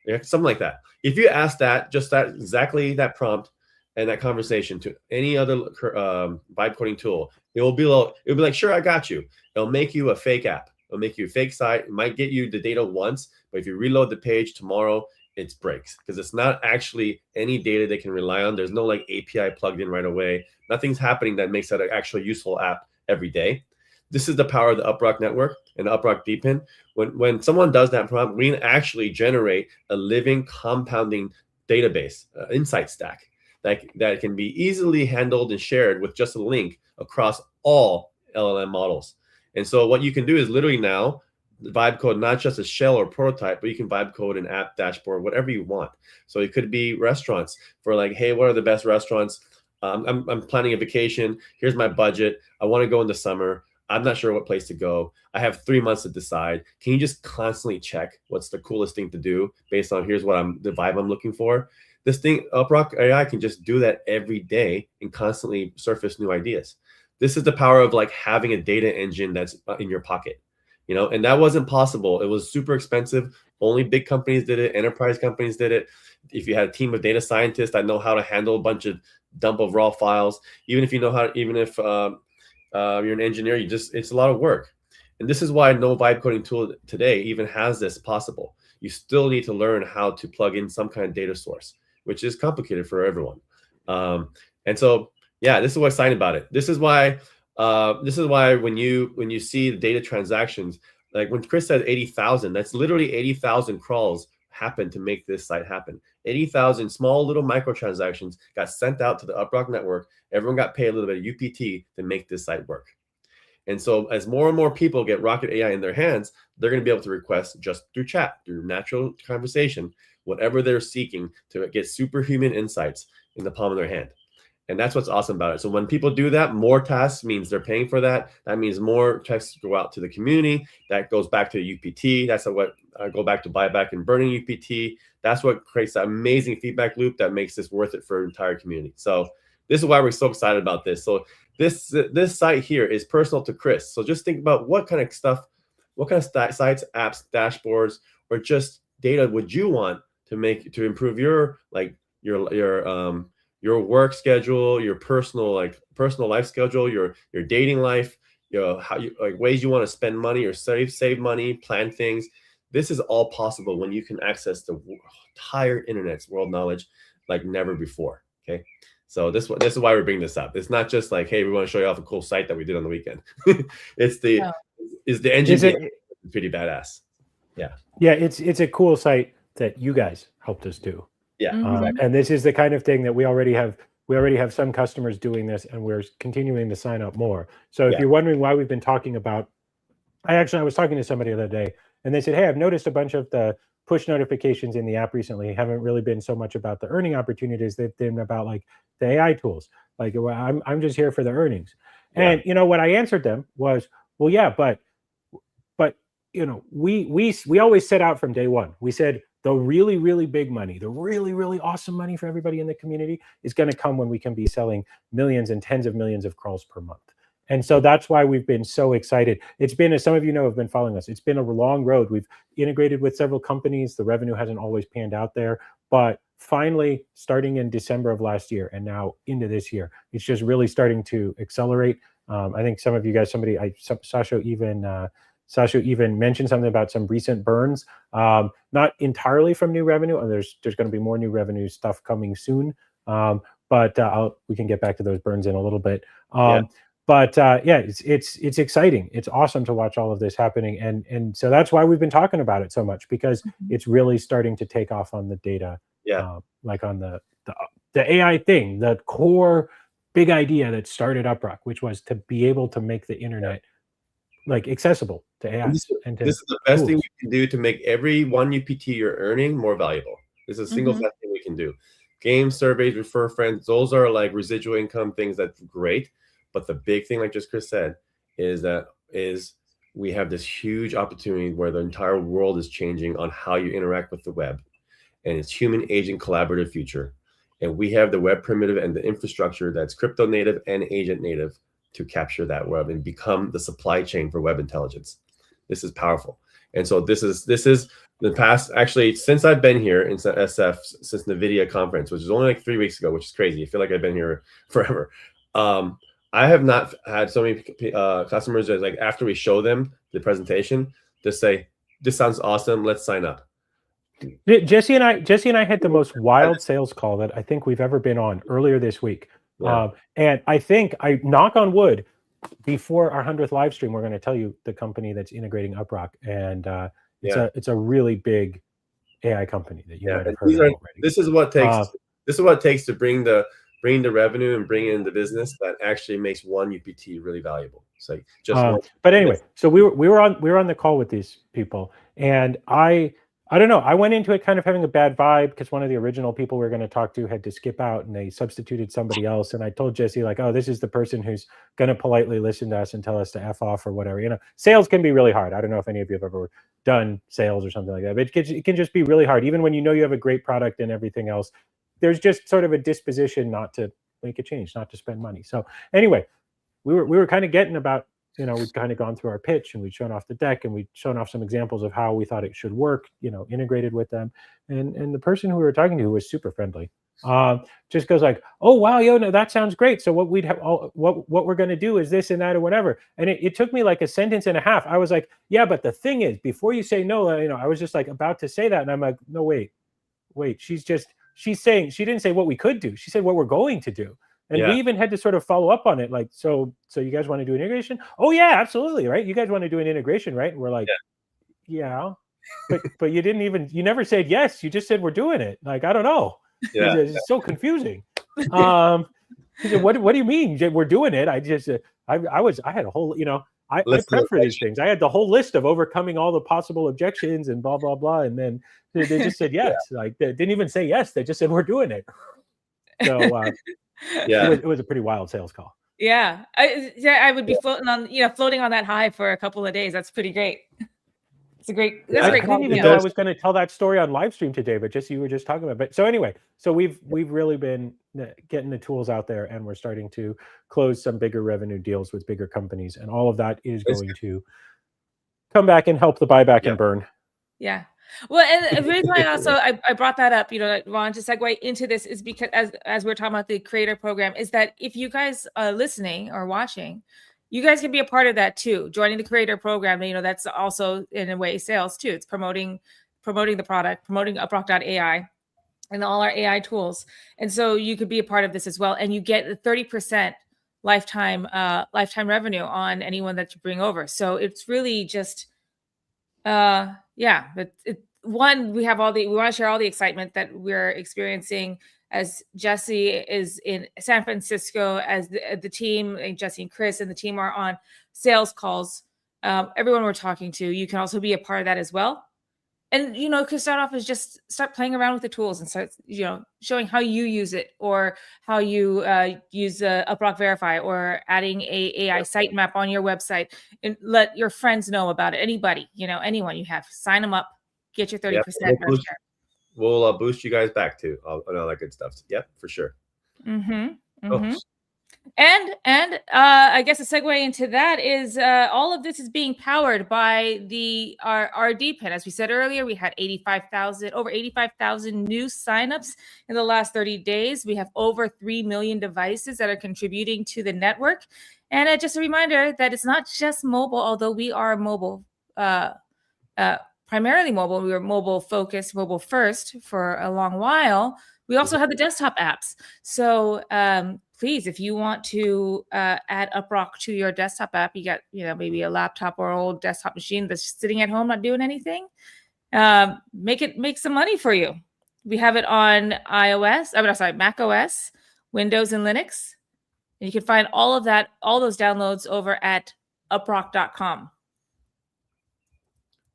Yeah, something like that. If you ask exactly that prompt and that conversation to any other vibe coding tool, it'll be like, sure, I got you. It'll make you a fake app. It'll make you a fake site. It might get you the data once, but if you reload the page tomorrow, it breaks because it's not actually any data they can rely on. There's no like API plugged in right away. Nothing's happening that makes that an actual useful app every day. This is the power of the UpRock network and UpRock Deepin. When someone does that prompt, we can actually generate a living compounding database, insight stack that can be easily handled and shared with just a link across all LLM models. And so what you can do is literally now vibe code not just a shell or prototype, but you can vibe code an app dashboard, whatever you want. So it could be restaurants for like, hey, what are the best restaurants? I'm planning a vacation. Here's my budget. I want to go in the summer. I'm not sure what place to go. I have 3 months to decide. Can you just constantly check what's the coolest thing to do based on here's what the vibe I'm looking for? This thing, UpRock AI, can just do that every day and constantly surface new ideas. This is the power of like having a data engine that's in your pocket, and that wasn't possible. It was super expensive. Only big companies did it. Enterprise companies did it. If you had a team of data scientists that know how to handle a bunch of dump of raw files, even if you're an engineer, it's a lot of work. And this is why no vibe coding tool today even has this possible. You still need to learn how to plug in some kind of data source, which is complicated for everyone. And so, yeah, this is what's exciting about it. This is why when you see the data transactions, like when Chris said 80,000, that's literally 80,000 crawls happened to make this site happen. 80,000 small little microtransactions got sent out to the UpRock network. Everyone got paid a little bit of UPT to make this site work. And so as more and more people get Rocket AI in their hands, they're going to be able to request just through chat, through natural conversation, whatever they're seeking to get superhuman insights in the palm of their hand. And that's what's awesome about it. So when people do that, more tasks means they're paying for that. That means more checks go out to the community. That goes back to UPT. That's what go back to buyback and burning UPT. That's what creates that amazing feedback loop that makes this worth it for an entire community. So this is why we're so excited about this. So this site here is personal to Chris. So just think about what kind of stuff, what kind of sites, apps, dashboards, or just data would you want to improve your work schedule, your personal life schedule, your dating life, how you ways you want to spend money or save money, plan things. This is all possible when you can access the entire internet's world knowledge like never before. Okay, so this is why we're bringing this up. It's not just like, hey, we want to show you off a cool site that we did on the weekend. It's the engine pretty badass. Yeah, it's a cool site that you guys helped us do. Yeah, exactly. And this is the kind of thing that we already have some customers doing this, and we're continuing to sign up more. So if you're wondering why we've been talking about, I was talking to somebody the other day, and they said, hey, I've noticed a bunch of the push notifications in the app recently haven't really been so much about the earning opportunities. They've been about like the AI tools. Like, well, I'm just here for the earnings. Yeah. And what I answered them was, well, yeah, but we always set out from day one. We said, the really, really big money, the really, really awesome money for everybody in the community is going to come when we can be selling millions and tens of millions of crawls per month. And so that's why we've been so excited. It's been, as some of you know have been following us, it's been a long road. We've integrated with several companies. The revenue hasn't always panned out there. But finally, starting in December of last year and now into this year, it's just really starting to accelerate. I think some of you guys, Sasha even Sasha even mentioned something about some recent burns, not entirely from new revenue. And there's going to be more new revenue stuff coming soon. But we can get back to those burns in a little bit. But yeah, it's exciting. It's awesome to watch all of this happening, and so that's why we've been talking about it so much, because it's really starting to take off on the data. Like on the AI thing, the core big idea that started UpRock, which was to be able to make the internet like accessible to AI. This is the best thing we can do to make every 1 UPT you're earning more valuable. This is a single best thing we can do. Game surveys, refer friends, those are like residual income things. That's great. But the big thing, like just Chris said, is we have this huge opportunity where the entire world is changing on how you interact with the web. And it's human agent collaborative future. And we have the web primitive and the infrastructure that's crypto native and agent native to capture that web and become the supply chain for web intelligence. This is powerful. And so this is the past, actually, since I've been here in SF, since NVIDIA conference, which is only like 3 weeks ago, which is crazy. I feel like I've been here forever. I have not had so many customers that, like, after we show them the presentation, just say, "This sounds awesome. Let's sign up." Jesse and I had the most wild sales call that I think we've ever been on earlier this week. And I think, I knock on wood, before our 100th live stream, we're going to tell you the company that's integrating UpRock, and it's a really big AI company that you might have heard of already. This is what it takes to bring the revenue and bring in the business that actually makes 1 UPT really valuable. So but anyway, so we were on the call with these people, and I don't know. I went into it kind of having a bad vibe because one of the original people we were going to talk to had to skip out, and they substituted somebody else. And I told Jesse, like, "Oh, this is the person who's going to politely listen to us and tell us to F off or whatever." You know, sales can be really hard. I don't know if any of you have ever done sales or something like that, but it can just be really hard. Even when you know you have a great product and everything else, there's just sort of a disposition not to make a change, not to spend money. So anyway, we were kind of getting about, you know, we'd kind of gone through our pitch, and we'd shown off the deck, and we'd shown off some examples of how we thought it should work, you know, integrated with them. And the person who we were talking to, who was super friendly, just goes like, "Oh, wow, yo, no, that sounds great. So what we're going to do is this and that or whatever." And it took me like a sentence and a half. I was like, "Yeah, but the thing is, before you say no," you know, I was just like about to say that. And I'm like, "No, wait, she's saying," she didn't say what we could do. She said what we're going to do. And we even had to sort of follow up on it. Like, so you guys want to do an integration? "Oh yeah, absolutely. Right. You guys want to do an integration, right?" And we're like, yeah. But you never said yes. You just said we're doing it. Like, I don't know. It's so confusing. He said, what do you mean we're doing it? I had a whole, you know, I prepped for these things. I had the whole list of overcoming all the possible objections and blah, blah, blah. And then they just said yes. Like, they didn't even say yes. They just said, we're doing it. So, it was a pretty wild sales call. I would be floating on that high for a couple of days. That's pretty great. That's a great call. I didn't even know I was going to tell that story on live stream today, but you were just talking about it. But so anyway, so we've really been getting the tools out there, and we're starting to close some bigger revenue deals with bigger companies, and all of that is going to come back and help the buyback and burn. Yeah. Well, and the reason why also I brought that up, you know, I wanted to segue into this is because as we're talking about the creator program, is that if you guys are listening or watching, you guys can be a part of that too. Joining the creator program, you know, that's also in a way sales too. It's promoting the product, promoting UpRock.ai and all our AI tools. And so you could be a part of this as well. And you get 30% lifetime revenue on anyone that you bring over. So it's really just but we want to share all the excitement that we're experiencing as Jesse is in San Francisco, as the team, and Jesse and Chris and the team are on sales calls. Everyone we're talking to, you can also be a part of that as well. And, you know, could start off as just start playing around with the tools and start, you know, showing how you use it, or how you use UpRock Verify, or adding a AI sitemap on your website, and let your friends know about it. Anybody, you know, anyone you have, sign them up, get your 30%. We'll boost you guys back too, and all that good stuff. Yep, for sure. And I guess a segue into that is all of this is being powered by our RD pin. As we said earlier, we had over 85,000 new signups in the last 30 days. We have over 3 million devices that are contributing to the network. And just a reminder that it's not just mobile, although we are mobile primarily mobile. We were mobile focused, mobile first for a long while. We also had the desktop apps. So please, if you want to add UpRock to your desktop app, you got maybe a laptop or old desktop machine that's sitting at home not doing anything. Make some money for you. We have it on Mac OS, Windows, and Linux. And you can find all those downloads over at uprock.com.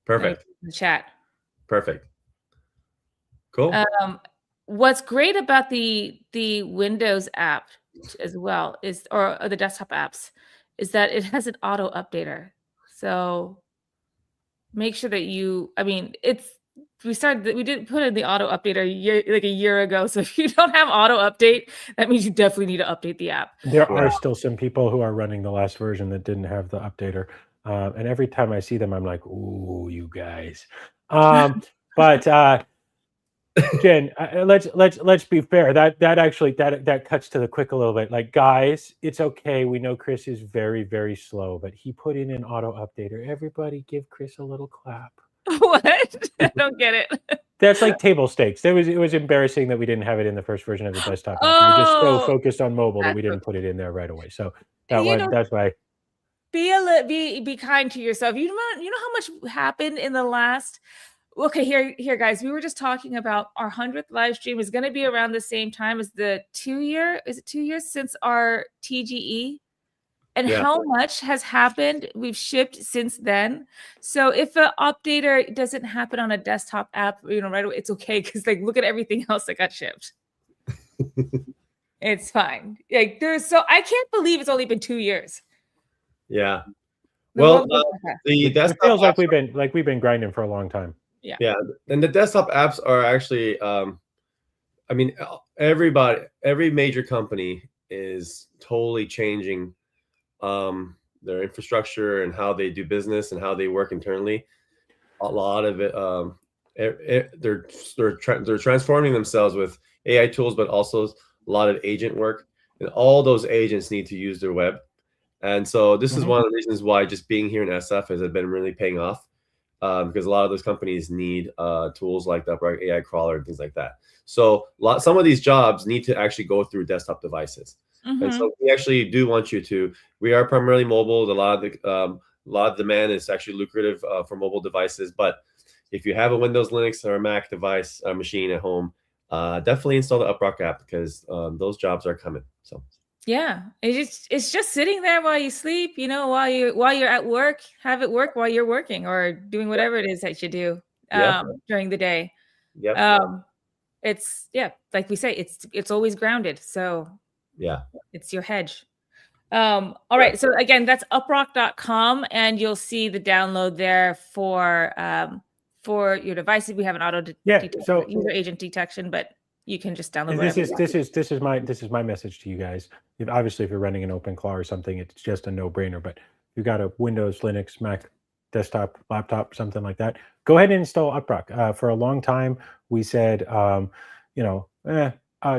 Perfect. In the chat. Perfect. Cool. What's great about the Windows app as well or the desktop apps is that it has an auto updater. So make sure that we did put in the auto updater a year ago. So if you don't have auto update, that means you definitely need to update the app. There are still some people who are running the last version that didn't have the updater. And every time I see them, I'm like, ooh, you guys. But Jen, let's be fair. That cuts to the quick a little bit. Like, guys, it's okay. We know Chris is very, very slow, but he put in an auto updater. Everybody give Chris a little clap. What? I don't get it. That's like table stakes. It was embarrassing that we didn't have it in the first version of the desktop. We were just so focused on mobile that we didn't put it in there right away. So that's why. Be kind to yourself. You know how much happened in the last. Okay, here, guys. We were just talking about our 100th live stream is going to be around the same time as the 2 year. Is it 2 years since our TGE? And how much has happened? We've shipped since then. So if an updater doesn't happen on a desktop app, right away, it's okay because look at everything else that got shipped. It's fine. I can't believe it's only been 2 years. Yeah. Well, the desktop it feels like we've been grinding for a long time. Yeah. Yeah, and the desktop apps are actually, every major company is totally changing their infrastructure and how they do business and how they work internally. A lot of it, they're transforming themselves with AI tools, but also a lot of agent work, and all those agents need to use their web. And so this is one of the reasons why just being here in SF has been really paying off, because a lot of those companies need tools like the UpRock AI crawler and things like that. So some of these jobs need to actually go through desktop devices. And so we actually do want you to. We are primarily mobile. A lot of demand is actually lucrative for mobile devices. But if you have a Windows, Linux, or a Mac device, machine at home, definitely install the UpRock app because those jobs are coming. So yeah, it's just sitting there while you sleep. While you're at work, have it work while you're working or doing whatever it is that you do during the day. It's like we say, it's always grounded. So it's your hedge. All right. So again, that's uprock.com and you'll see the download there for your devices. We have an auto user agent detection, but you can just download this is my message to you guys. Obviously, if you're running an OpenClaw or something, it's just a no-brainer. But if you got a Windows, Linux, Mac, desktop, laptop, something like that, go ahead and install UpRock. For a long time, we said,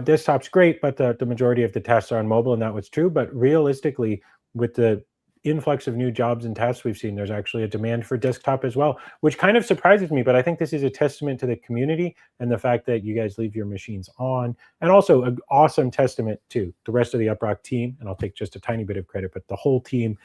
desktop's great, but the majority of the tasks are on mobile, and that was true. But realistically, with the influx of new jobs and tasks we've seen, there's actually a demand for desktop as well, which kind of surprises me. But I think this is a testament to the community and the fact that you guys leave your machines on, and also an awesome testament to the rest of the UpRock team. And I'll take just a tiny bit of credit, but the whole team.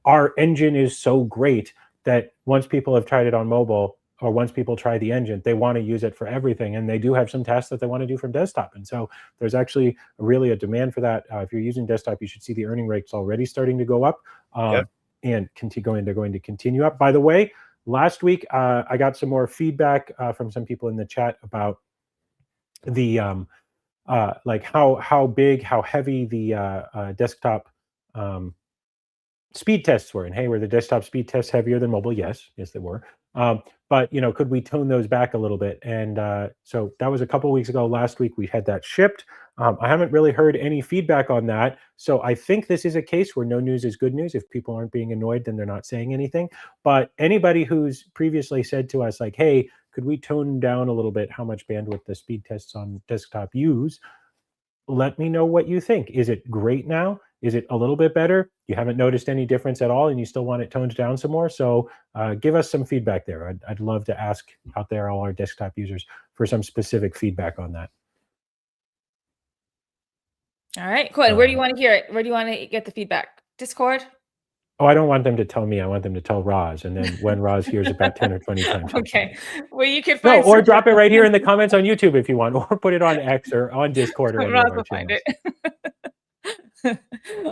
Our engine is so great that once people have tried it on mobile, or once people try the engine, they want to use it for everything. And they do have some tasks that they want to do from desktop. And so there's actually really a demand for that. If you're using desktop, you should see the earning rates already starting to go up and they're going to continue up. By the way, last week, I got some more feedback from some people in the chat about the how big, how heavy the desktop speed tests were. And hey, were the desktop speed tests heavier than mobile? Yes, they were. But could we tone those back a little bit? And so that was a couple of weeks ago. Last week we had that shipped. I haven't really heard any feedback on that. So I think this is a case where no news is good news. If people aren't being annoyed, then they're not saying anything. But anybody who's previously said to us, like, hey, could we tone down a little bit how much bandwidth the speed tests on desktop use? Let me know what you think. Is it great now? Is it a little bit better? You haven't noticed any difference at all, and you still want it toned down some more? So give us some feedback there. I'd love to ask out there, all our desktop users, for some specific feedback on that. All right, cool. And where do you want to hear it? Where do you want to get the feedback? Discord? Oh, I don't want them to tell me. I want them to tell Roz, and then when Roz hears about 10 or 20 times. Okay. Well, you can find or drop it right here in the comments on YouTube if you want, or put it on X or on Discord or any Roz of our will find channels. it.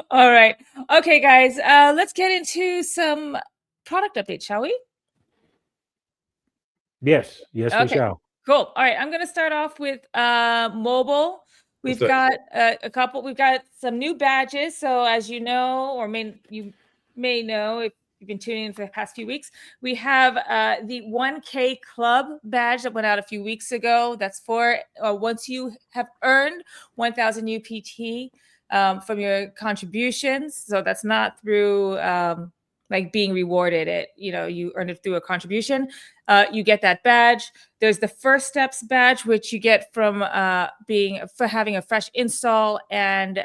All right. Okay, guys. Let's get into some product updates, shall we? Yes, we shall. Cool. All right. I'm going to start off with mobile. We've got a couple. We've got some new badges. So as you know, or you may know if you've been tuning in for the past few weeks, we have the 1K Club badge that went out a few weeks ago. That's for once you have earned 1,000 UPT from your contributions. So that's not through like being rewarded. You earned it through a contribution. You get that badge. There's the First Steps badge, which you get from having a fresh install and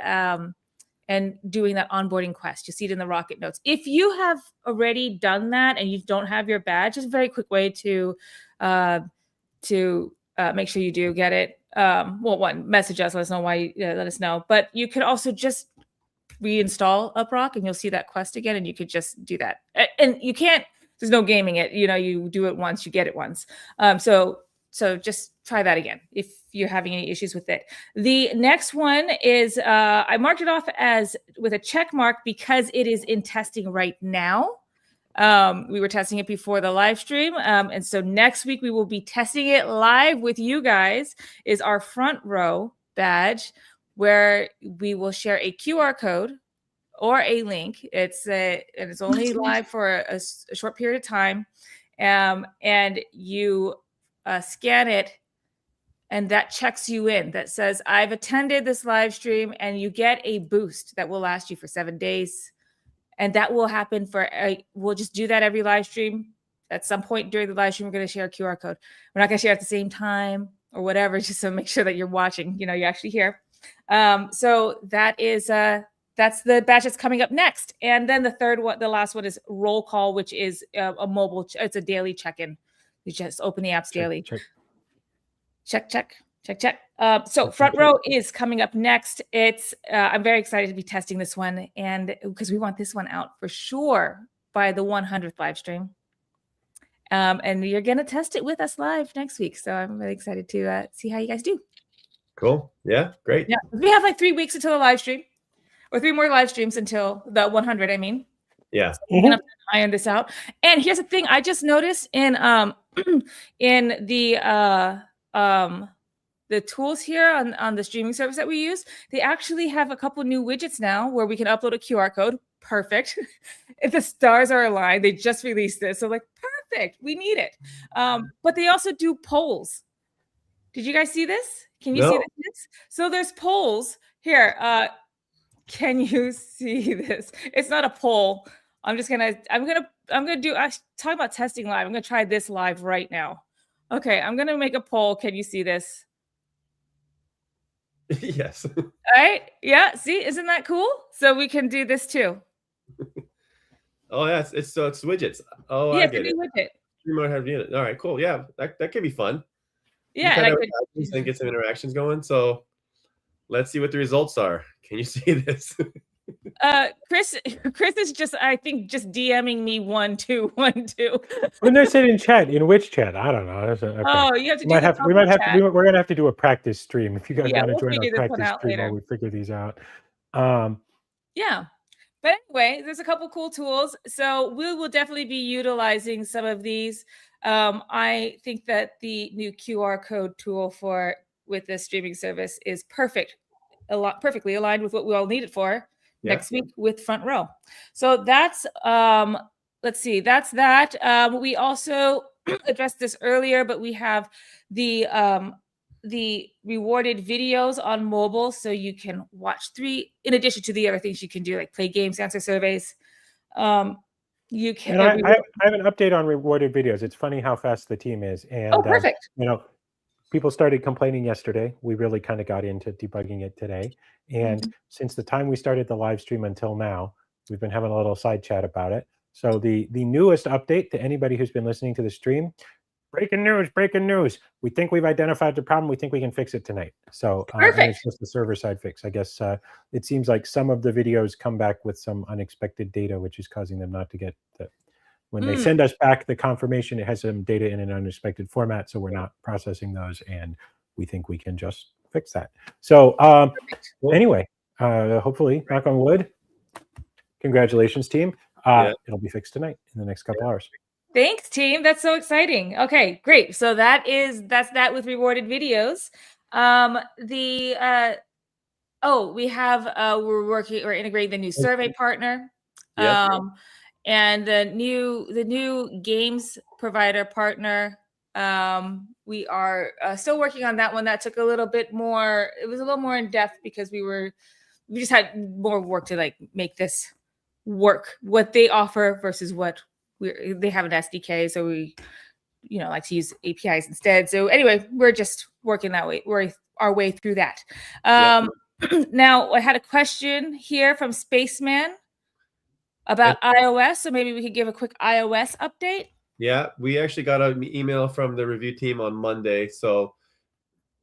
doing that onboarding quest. You see it in the Rocket Notes. If you have already done that and you don't have your badge, it's a very quick way to make sure you do get it. One, message us, let us know why. Let us know. But you could also just reinstall UpRock, and you'll see that quest again, and you could just do that. And you can't. There's no gaming it. You do it once, you get it once. So just try that again if you're having any issues with it. The next one is I marked it off as with a check mark because it is in testing right now. We were testing it before the live stream. And so next week we will be testing it live with you guys, is our Front Row badge, where we will share a QR code or a link. It's only live for a short period of time. And you scan it, and that checks you in. That says, I've attended this live stream, and you get a boost that will last you for 7 days. And that will happen we'll just do that every live stream. At some point during the live stream, we're going to share a QR code. We're not going to share at the same time or whatever, just to make sure that you're watching, you're actually here. So that's the badge that's coming up next. And then the last one is Roll Call, which is a mobile, it's a daily check-in. You just open the apps daily. Check. So Front Row is coming up next. I'm very excited to be testing this one, and because we want this one out for sure by the 100th live stream. And you're going to test it with us live next week. So I'm really excited to see how you guys do. Cool. Yeah, great. Yeah, we have like 3 weeks until the live stream, or 3 more live streams until the 100. I mean, yeah, so we're gonna iron this out. And here's the thing: I just noticed in the tools here on the streaming service that we use, they actually have a couple new widgets now where we can upload a QR code. Perfect. If the stars are aligned, they just released this, so like perfect. We need it. But they also do polls. Did you guys see this? Can you see this? So there's polls here. Can you see this? It's not a poll. I'm gonna do. I talk about testing live. I'm gonna try this live right now. Okay, I'm gonna make a poll. Can you see this? Yes. All right. Yeah. See, isn't that cool? So we can do this too. Oh yeah, it's widgets. Oh, yeah, I get it. Widget. You might have it. All right, cool. Yeah, that could be fun. Yeah, and get some interactions going. So let's see what the results are. Can you see this? Chris is just, I think, just DMing me 1 2 1 2. When they sit in chat, in which chat? I don't know. Okay. Oh, you have to. We're gonna have to do a practice stream if you guys want to join our practice stream later. while we figure these out. Yeah. But anyway, there's a couple cool tools. So we will definitely be utilizing some of these. I think that the new QR code tool with this streaming service is perfect. Perfectly aligned with what we all need it for next week with Front Row. So that's, let's see, that's that. We also addressed this earlier, but we have the rewarded videos on mobile, so you can watch 3 in addition to the other things you can do, like play games, answer surveys. You can. And I have an update on rewarded videos. It's funny how fast the team is, and perfect. people started complaining yesterday. We really kind of got into debugging it today. And since the time we started the live stream until now, we've been having a little side chat about it. So the newest update to anybody who's been listening to the stream, breaking news. We think we've identified the problem. We think we can fix it tonight. So and it's just the server side fix. I guess it seems like some of the videos come back with some unexpected data, which is causing them not to get the, when they send us back the confirmation, it has some data in an unexpected format. So we're not processing those, and we think we can just fix that. So anyway, hopefully, knock on wood, congratulations, team. It'll be fixed tonight in the next couple hours. Thanks, team. That's so exciting. Okay, great. So that's that with rewarded videos. We have we're integrating the new survey partner. And the new games provider partner. We are still working on that one. That took a little bit more. It was a little more in depth because we just had more work to like make this work. What they offer versus what they have an SDK, so we like to use APIs instead. So anyway, we're just working our way through that. Now I had a question here from Spaceman about iOS, so maybe we could give a quick iOS update. Yeah, we actually got an email from the review team on Monday, so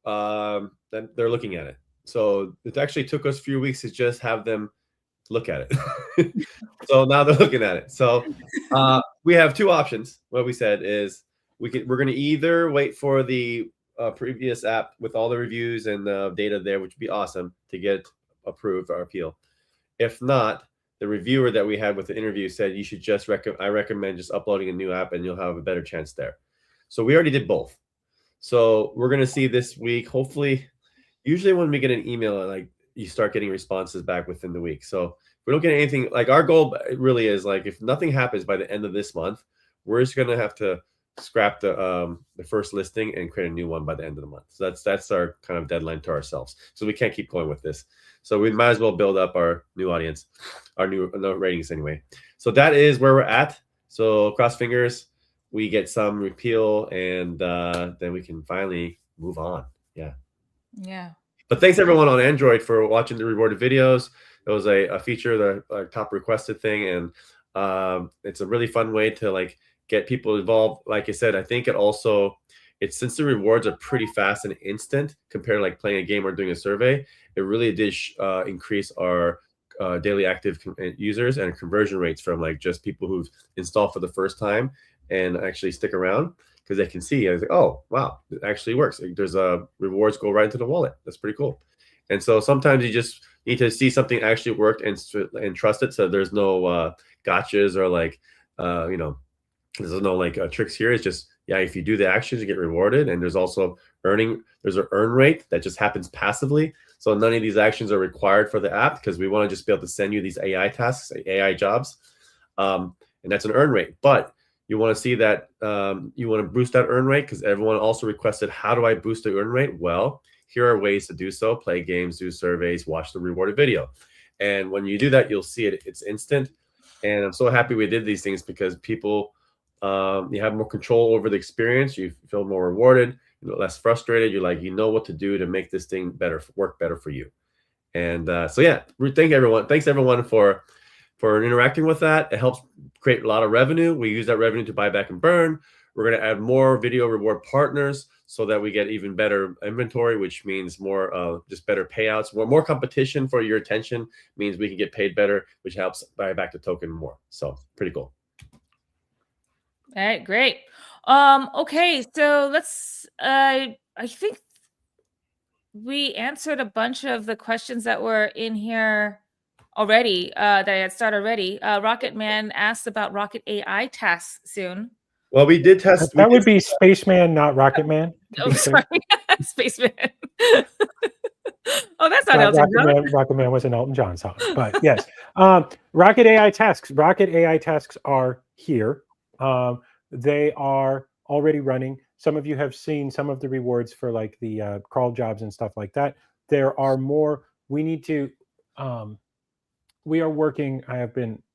they're looking at it. So it actually took us a few weeks to just have them look at it. So now they're looking at it. So we have two options. What we said is we're going to either wait for the previous app with all the reviews and the data there, which would be awesome, to get approved or appeal. If not, the reviewer that we had with the interview said you should just I recommend just uploading a new app and you'll have a better chance there. So we already did both. So we're going to see this week, hopefully. Usually when we get an email, like, you start getting responses back within the week. So if we don't get anything, like, our goal really is, like, if nothing happens by the end of this month, we're just going to have to scrap the first listing and create a new one by the end of the month. So that's our kind of deadline to ourselves. So we can't keep going with this. So we might as well build up our new audience, our new ratings anyway. So that is where we're at. So cross fingers, we get some repeal, and then we can finally move on. Yeah. But thanks everyone on Android for watching the rewarded videos. It was a feature, the top requested thing, and it's a really fun way to like get people involved. Like I said, I think it's since the rewards are pretty fast and instant compared to like playing a game or doing a survey, it really did increase our daily active users and conversion rates from like just people who've installed for the first time and actually stick around because they can see. I was like, oh wow, it actually works. Like, there's rewards go right into the wallet. That's pretty cool. And so sometimes you just need to see something actually work and trust it. So there's no gotchas or like there's no like tricks here. It's just, if you do the actions, you get rewarded. And there's also there's an earn rate that just happens passively. So none of these actions are required for the app because we want to just be able to send you these AI tasks, AI jobs. And that's an earn rate. But you want to see that, you want to boost that earn rate because everyone also requested, how do I boost the earn rate? Well, here are ways to do so. Play games, do surveys, watch the rewarded video. And when you do that, you'll see it. It's instant. And I'm so happy we did these things because people, you have more control over the experience. You feel more rewarded, less frustrated. You're like, what to do to make this thing work better for you. And thanks everyone for interacting with that. It helps create a lot of revenue. We use that revenue to buy back and burn. We're going to add more video reward partners so that we get even better inventory, which means more just better payouts. More competition for your attention means we can get paid better, which helps buy back the token more. So pretty cool. All right, great. Okay, so let's I think we answered a bunch of the questions that were in here already, that I had started already. Rocket Man asked about Rocket AI tasks soon. Well, we did test. That would be Spaceman, not Rocket Man. Oh, sorry. Spaceman. Oh, that's not Elton John. Rocket Man was an Elton John song, but yes. Rocket AI tasks. Rocket AI tasks are here. They are already running. Some of you have seen some of the rewards for like the crawl jobs and stuff like that. There are more. We need to. We are working.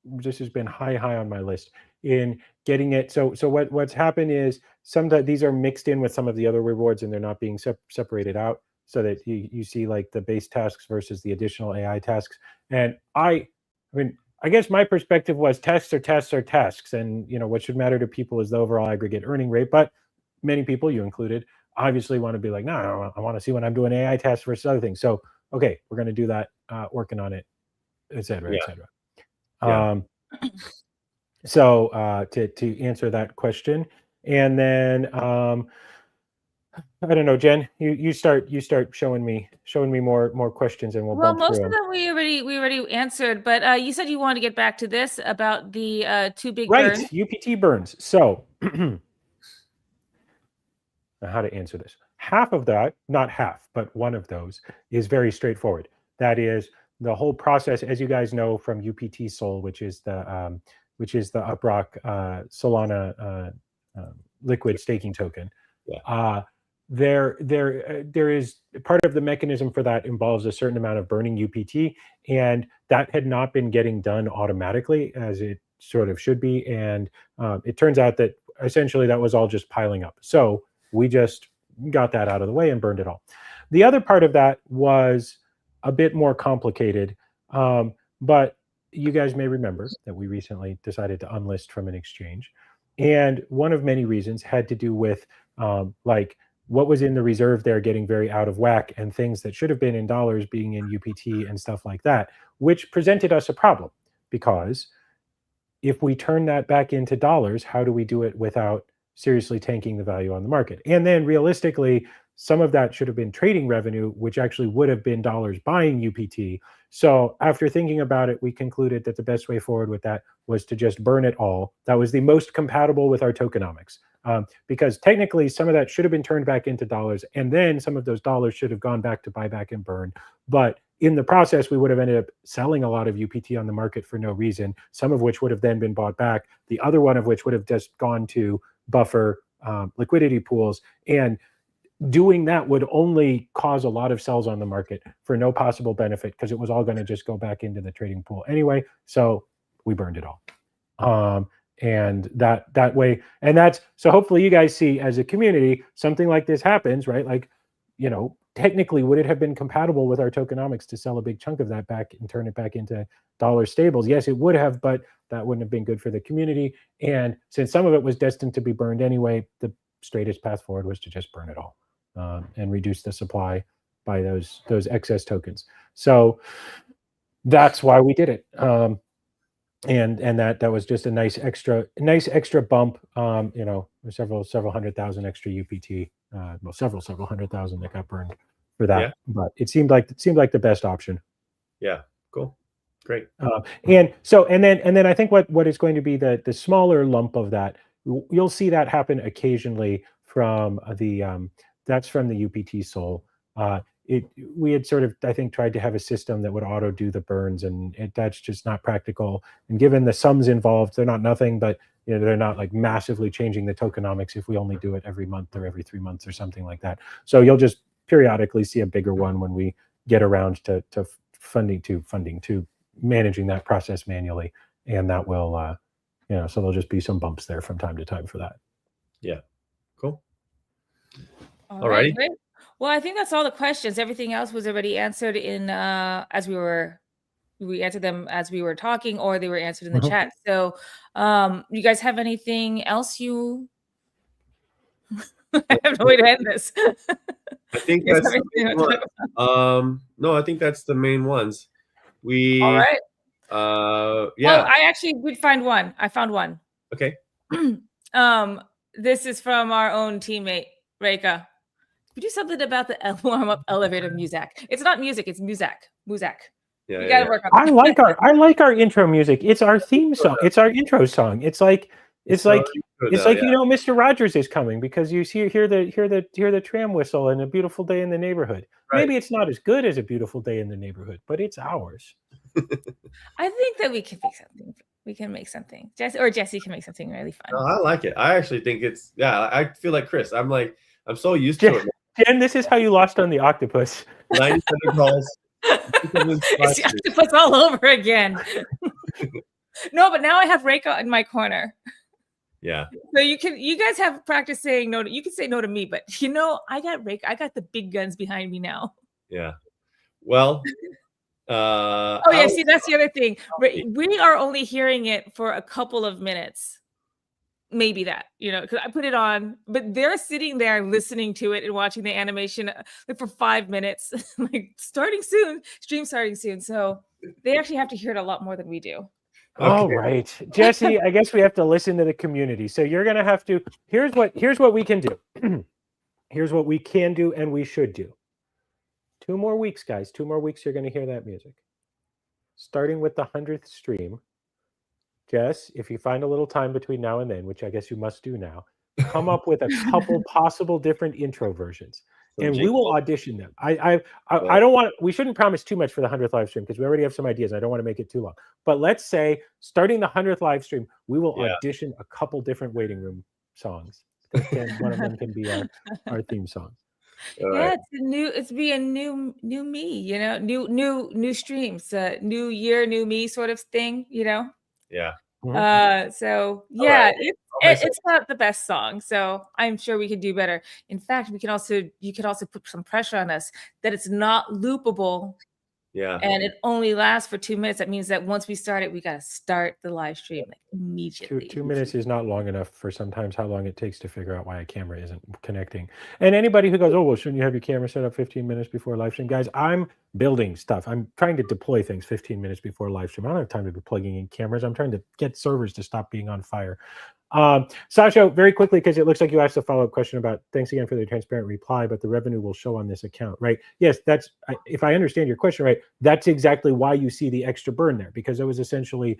This has been high on my list. in getting it. So what's happened is sometimes these are mixed in with some of the other rewards, and they're not being separated out, so that you see like the base tasks versus the additional AI tasks. And I mean, I guess my perspective was tests are tests are tasks, and what should matter to people is the overall aggregate earning rate. But many people, you included, obviously want to be like, no, I want to see when I'm doing AI tests versus other things. So okay, we're going to do that, working on it, et cetera, et cetera. So to answer that question, and then I don't know, Jen, you start showing me more questions, and we'll bump most through of them. them we already answered, but you said you wanted to get back to this about the two big Right, burns. UPT burns. So how to answer this? Half of that, not half, but one of those is very straightforward. That is the whole process, as you guys know from UPT Sol, which is the UpRock Solana liquid staking token. There is part of the mechanism for that involves a certain amount of burning UPT, and that had not been getting done automatically as it sort of should be. And it turns out that essentially that was all just piling up. So we just got that out of the way and burned it all. The other part of that was a bit more complicated, but you guys may remember that we recently decided to unlist from an exchange. And one of many reasons had to do with like what was in the reserve there getting very out of whack, and things that should have been in dollars being in UPT and stuff like that, which presented us a problem. Because if we turn that back into dollars, how do we do it without seriously tanking the value on the market? And then realistically, some of that should have been trading revenue, which actually would have been dollars buying UPT. So after thinking about it, we concluded that the best way forward with that was to just burn it all. That was the most compatible with our tokenomics. Because technically some of that should have been turned back into dollars, and then some of those dollars should have gone back to buyback and burn. But in the process, we would have ended up selling a lot of UPT on the market for no reason, some of which would have then been bought back, the other one of which would have just gone to buffer liquidity pools. And doing that would only cause a lot of sells on the market for no possible benefit, because it was all going to just go back into the trading pool anyway. So we burned it all. And that way, and that's, so hopefully you guys see, as a community, something like this happens, right? Like, technically, would it have been compatible with our tokenomics to sell a big chunk of that back and turn it back into dollar stables? Yes, it would have, but that wouldn't have been good for the community. And since some of it was destined to be burned anyway, the straightest path forward was to just burn it all, and reduce the supply by those excess tokens. So that's why we did it. And that was just a nice extra bump. Several hundred thousand extra UPT, well, several hundred thousand that got burned for that. Yeah. But it seemed like the best option. Yeah, cool, great. And then I think what is going to be the smaller lump of that, you'll see that happen occasionally from that's from the UPT Sol. We had sort of, I think, tried to have a system that would auto do the burns, and that's just not practical. And given the sums involved, they're not nothing, but they're not like massively changing the tokenomics if we only do it every month or every 3 months or something like that. So you'll just periodically see a bigger one when we get around to funding to managing that process manually, and that will, so there'll just be some bumps there from time to time for that. Yeah, cool. All right, great. Well, I think that's all the questions. Everything else was already answered in as we answered them as we were talking, or they were answered in the chat. So you guys have anything else you I have no way to end this. I think that's the main one. No, I think that's the main ones. All right. Yeah. Oh, I actually did find one. I found one. Okay. This is from our own teammate, Reika. We do something about the warm-up elevator music. It's not music, it's muzak. Yeah, you gotta work on that. I like our intro music. It's our theme song. It's our intro song. It's like Mr. Rogers is coming, because you hear the tram whistle and A Beautiful Day in the Neighborhood. Right. Maybe it's not as good as A Beautiful Day in the Neighborhood, but it's ours. I think that we can make something. We can make something. Jesse can make something really fun. No, I like it. I actually think it's, I feel like Chris. I'm so used to it. Jen, this is how you lost on the octopus. 97 calls. It's the octopus all over again. No, but now I have Reiko in my corner. Yeah. So you guys have practice saying no to, you can say no to me, but I got Reiko. I got the big guns behind me now. Yeah. Well, Oh yeah, see, that's the other thing. We are only hearing it for a couple of minutes. Maybe that, because I put it on, but they're sitting there listening to it and watching the animation for 5 minutes, like stream starting soon. So they actually have to hear it a lot more than we do. Okay. All right, Jesse, I guess we have to listen to the community. So you're going to have to, here's what we can do. Here's what we can do and we should do. 2 more weeks, guys. 2 more weeks, you're going to hear that music. Starting with the 100th stream. Jess, if you find a little time between now and then, which I guess you must do now, come up with a couple possible different intro versions. And we will audition them. I don't want, we shouldn't promise too much for the 100th live stream because we already have some ideas. I don't want to make it too long. But let's say starting the 100th live stream, we will audition a couple different waiting room songs. One of them can be our theme song. Yeah, it's be a new me, new streams, new year, new me sort of thing, Yeah. So yeah, it's not the best song, so I'm sure we could do better. In fact, you could also put some pressure on us that it's not loopable. Yeah. And it only lasts for 2 minutes. That means that once we start it, we got to start the live stream like immediately. 2 minutes is not long enough for sometimes how long it takes to figure out why a camera isn't connecting. And anybody who goes, oh, well, shouldn't you have your camera set up 15 minutes before live stream? Guys, I'm building stuff. I'm trying to deploy things 15 minutes before live stream. I don't have time to be plugging in cameras. I'm trying to get servers to stop being on fire. Sasha, very quickly, because it looks like you asked a follow-up question about, thanks again for the transparent reply, but the revenue will show on this account, right? Yes, if I understand your question right, that's exactly why you see the extra burn there, because it was essentially,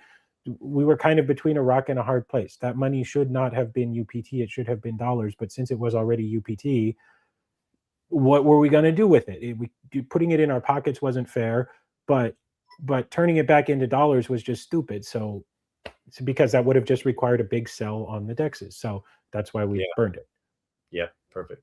we were kind of between a rock and a hard place. That money should not have been UPT, it should have been dollars, but since it was already UPT, what were we going to do with it? Putting it in our pockets wasn't fair, but turning it back into dollars was just stupid. So because that would have just required a big sell on the DEXs. So that's why we burned it. Yeah, perfect.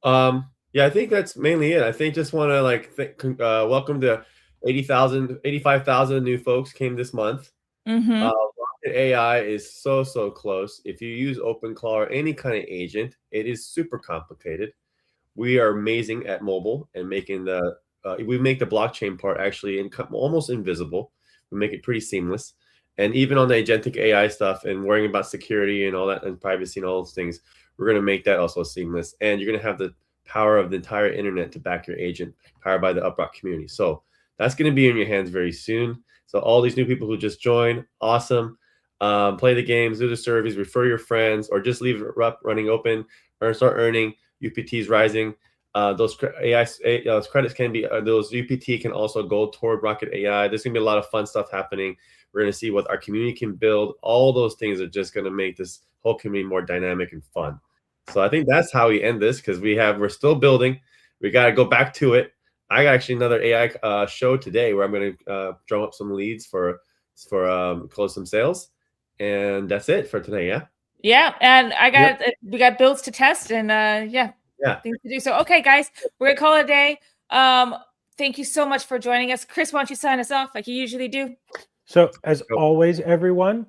I think that's mainly it. I think just want to welcome to 85,000 new folks came this month. Rocket AI is so close. If you use OpenClaw or any kind of agent, it is super complicated. We are amazing at mobile and making we make the blockchain part actually almost invisible. We make it pretty seamless. And even on the agentic AI stuff and worrying about security and all that and privacy and all those things, we're going to make that also seamless. And you're going to have the power of the entire internet to back your agent, powered by the UpRock community. So that's going to be in your hands very soon. So all these new people who just joined, awesome. Play the games, do the surveys, refer your friends, or just leave it running open, or start earning. UPTs rising. Those credits can be, those UPT can also go toward Rocket AI. There's going to be a lot of fun stuff happening. We're going to see what our community can build. All those things are just going to make this whole community more dynamic and fun. So I think that's how we end this, because we're still building. We got to go back to it. I got actually another AI show today where I'm going to drum up some leads for close some sales. And that's it for today. Yeah. Yeah, and we got builds to test, and things to do. So okay, guys, we're gonna call it a day. Thank you so much for joining us. Chris, why don't you sign us off like you usually do? So as always, everyone,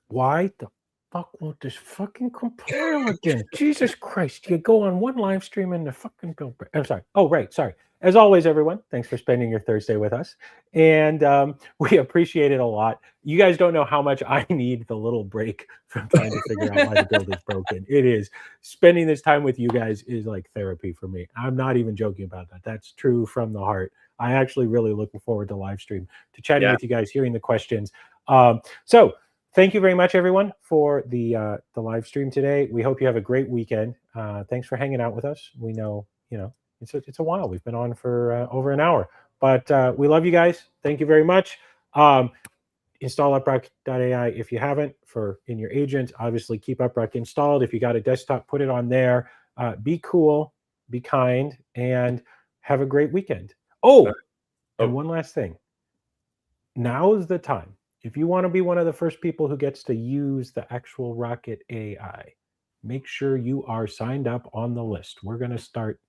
why the fuck won't this fucking compile again? Jesus Christ, you go on one live stream and the fucking build. I'm sorry. Oh, right. Sorry. As always, everyone, thanks for spending your Thursday with us. And we appreciate it a lot. You guys don't know how much I need the little break from trying to figure out why the build is broken. It is. Spending this time with you guys is like therapy for me. I'm not even joking about that. That's true from the heart. I actually really looking forward to live stream, to chatting with you guys, hearing the questions. So thank you very much, everyone, for the live stream today. We hope you have a great weekend. Thanks for hanging out with us. We know, it's a while. We've been on for over an hour, but we love you guys. Thank you very much. Install UpRock AI if you haven't in your agent. Obviously, keep UpRock installed. If you got a desktop, put it on there. Be cool, be kind, and have a great weekend. And one last thing. Now is the time. If you want to be one of the first people who gets to use the actual Rocket AI, make sure you are signed up on the list. We're going to start.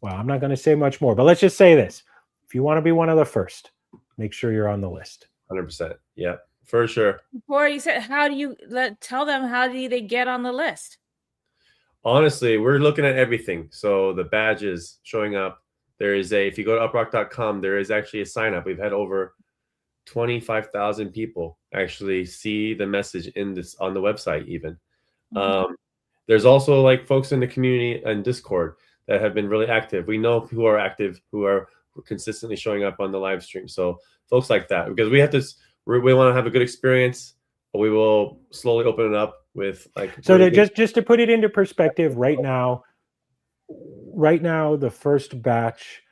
Well, I'm not going to say much more, but let's just say this. If you want to be one of the first, make sure you're on the list. 100%. Yeah, for sure. Before you said, how do you tell them how do they get on the list? Honestly, we're looking at everything. So the badges showing up. There is if you go to UpRock.com, there is actually a sign up. We've had over 25,000 people actually see the message in this on the website even. There's also like folks in the community and Discord that have been really active. We know who are active, who are consistently showing up on the live stream. So folks like that, because we have to, we want to have a good experience, but we will slowly open it up with like. So just to put it into perspective, right now, the first batch,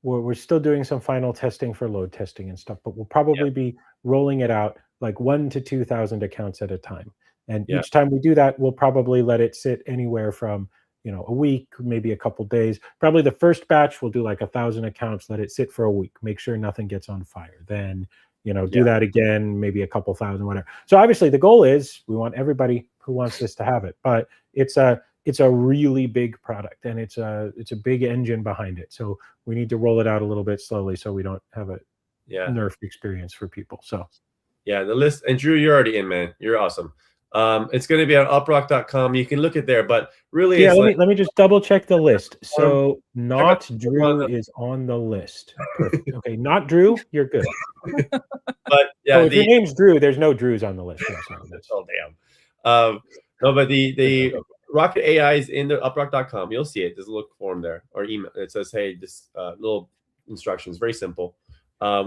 we're still doing some final testing for load testing and stuff, but we'll probably be rolling it out like 1,000 to 2,000 accounts at a time. And each time we do that, we'll probably let it sit anywhere from, you know, a week, maybe a couple days. Probably the first batch, we'll do like 1,000 accounts, let it sit for a week, make sure nothing gets on fire. Then, you know, do that again, maybe a couple thousand, whatever. So obviously the goal is we want everybody who wants this to have it, but it's a really big product, and it's a big engine behind it. So we need to roll it out a little bit slowly so we don't have a nerf experience for people. So the list, and Drew, you're already in, man. You're awesome. It's going to be on uprock.com. You can look at there, but really, let me just double check the list. So not Drew is on the list. Perfect. Okay, not Drew, you're good. But if your name's Drew, there's no Drews on the list. Oh damn. No, but the Rocket AI is in the uprock.com. You'll see it. There's a little form there or email. It says, hey, this little instructions, very simple.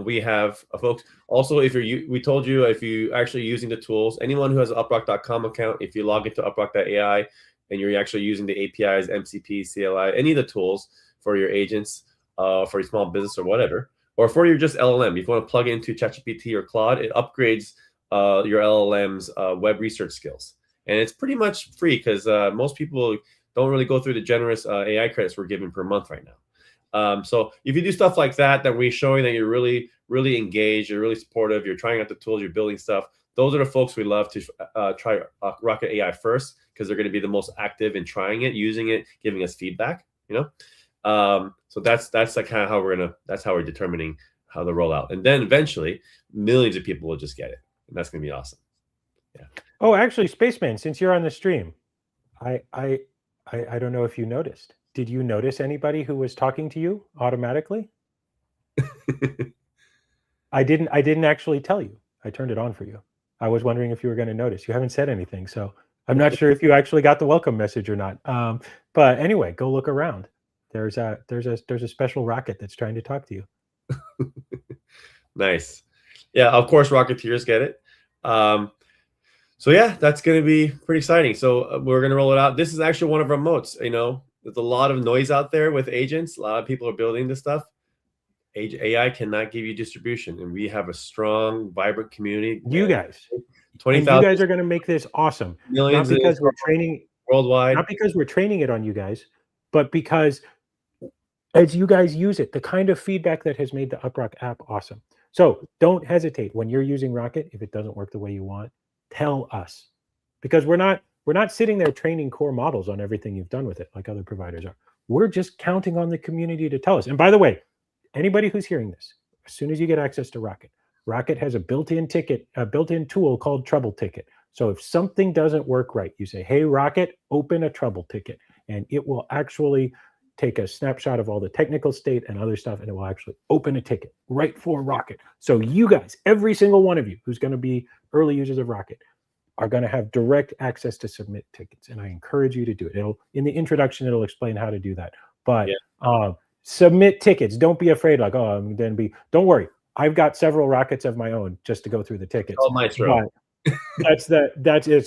We have folks also, we told you, if you actually using the tools, anyone who has an uprock.com account, if you log into UpRock.ai and you're actually using the APIs, MCP, CLI, any of the tools for your agents, for your small business or whatever, or for your just LLM, if you want to plug into ChatGPT or Claude, it upgrades your LLM's web research skills. And it's pretty much free because most people don't really go through the generous AI credits we're giving per month right now. So if you do stuff like that we're showing that you're really, really engaged, you're really supportive, you're trying out the tools, you're building stuff, those are the folks we love to try Rocket AI first, because they're going to be the most active in trying it, using it, giving us feedback, you know? So that's like kind of how that's how we're determining how to roll out. And then eventually millions of people will just get it. And that's going to be awesome. Yeah. Oh, actually, Spaceman, since you're on the stream, I don't know if you noticed. Did you notice anybody who was talking to you automatically? I didn't actually tell you. I turned it on for you. I was wondering if you were going to notice. You haven't said anything, so I'm not sure if you actually got the welcome message or not. But anyway, go look around. There's a special rocket that's trying to talk to you. Nice. Yeah, of course, Rocketeers get it. So yeah, that's going to be pretty exciting. So we're going to roll it out. This is actually one of our moats. You know, there's a lot of noise out there with agents. A lot of people are building this stuff. AI cannot give you distribution, and we have a strong, vibrant community. You guys, 20,000. You guys are going to make this awesome. Millions, not because we're training worldwide. Not because we're training it on you guys, but because as you guys use it, the kind of feedback that has made the UpRock app awesome. So don't hesitate when you're using Rocket. If it doesn't work the way you want, tell us, because we're not sitting there training core models on everything you've done with it like other providers are. We're just counting on the community to tell us. And by the way, anybody who's hearing this, as soon as you get access to Rocket, Rocket has a built-in tool called Trouble Ticket. So if something doesn't work right, you say, hey, Rocket, open a trouble ticket, and it will actually take a snapshot of all the technical state and other stuff, and it will actually open a ticket right for Rocket. So you guys, every single one of you who's going to be early users of Rocket, are going to have direct access to submit tickets, and I encourage you to do it. In the introduction, it'll explain how to do that. But submit tickets. Don't be afraid. Like, don't worry. I've got several Rockets of my own just to go through the tickets. Oh, Maestro. That's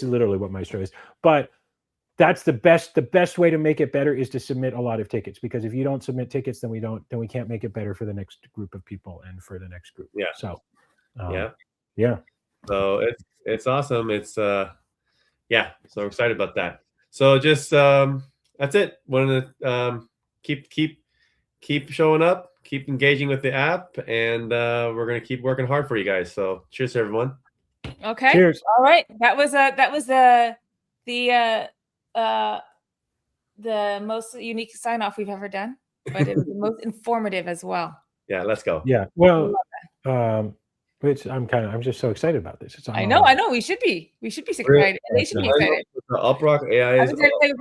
literally what Maestro is. But that's the best way to make it better is to submit a lot of tickets, because if you don't submit tickets, then we can't make it better for the next group of people and for the next group. Yeah. So yeah. So it's awesome. It's so excited about that. So just that's it. Want to keep showing up, keep engaging with the app, and we're gonna keep working hard for you guys. So cheers, everyone. Okay. Cheers. All right. That was the most unique sign off we've ever done, but it was the most informative as well. Yeah, let's go. Yeah. Well, Which I'm just so excited about this. It's I know. We should be excited. They should be excited. The UpRock AI I is. was going to say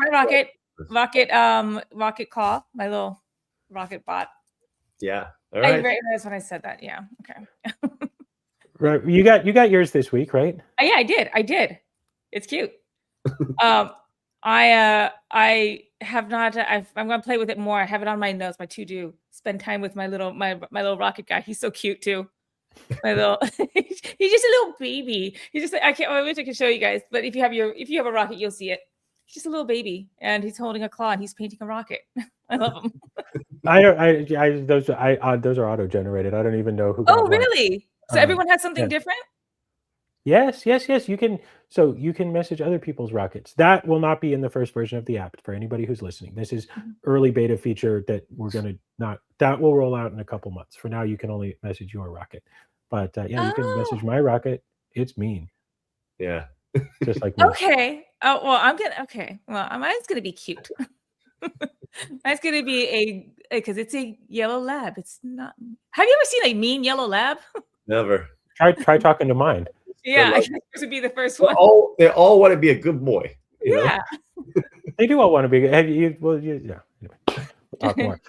Rocket Call, my little rocket bot. Yeah. All right. I realized when I said that. Yeah. Okay. Right. You got yours this week, right? Yeah, I did. It's cute. I have not. I'm going to play with it more. I have it on my notes. My to-do. Spend time with my little rocket guy. He's so cute too. My little. He's just a little baby. He's just. I wish I could show you guys. But if you have a rocket, you'll see it. He's just a little baby, and he's holding a claw, and he's painting a rocket. I love him. Those are auto-generated. I don't even know who. Oh, really? So everyone has something different? Yes. You can message other people's rockets. That will not be in the first version of the app for anybody who's listening. This is early beta feature that that will roll out in a couple months. For now, you can only message your rocket. But you can message my rocket. It's mean. Yeah. Just like me. Okay. Oh, well, okay. Well, mine's gonna be cute. Mine's gonna be because it's a yellow lab. It's not. Have you ever seen a mean yellow lab? Never. Try talking to mine. Yeah, I think this would be the first one. They all want to be a good boy. Yeah. They do all want to be. Have you? Well, yeah. Anyway, we'll talk more.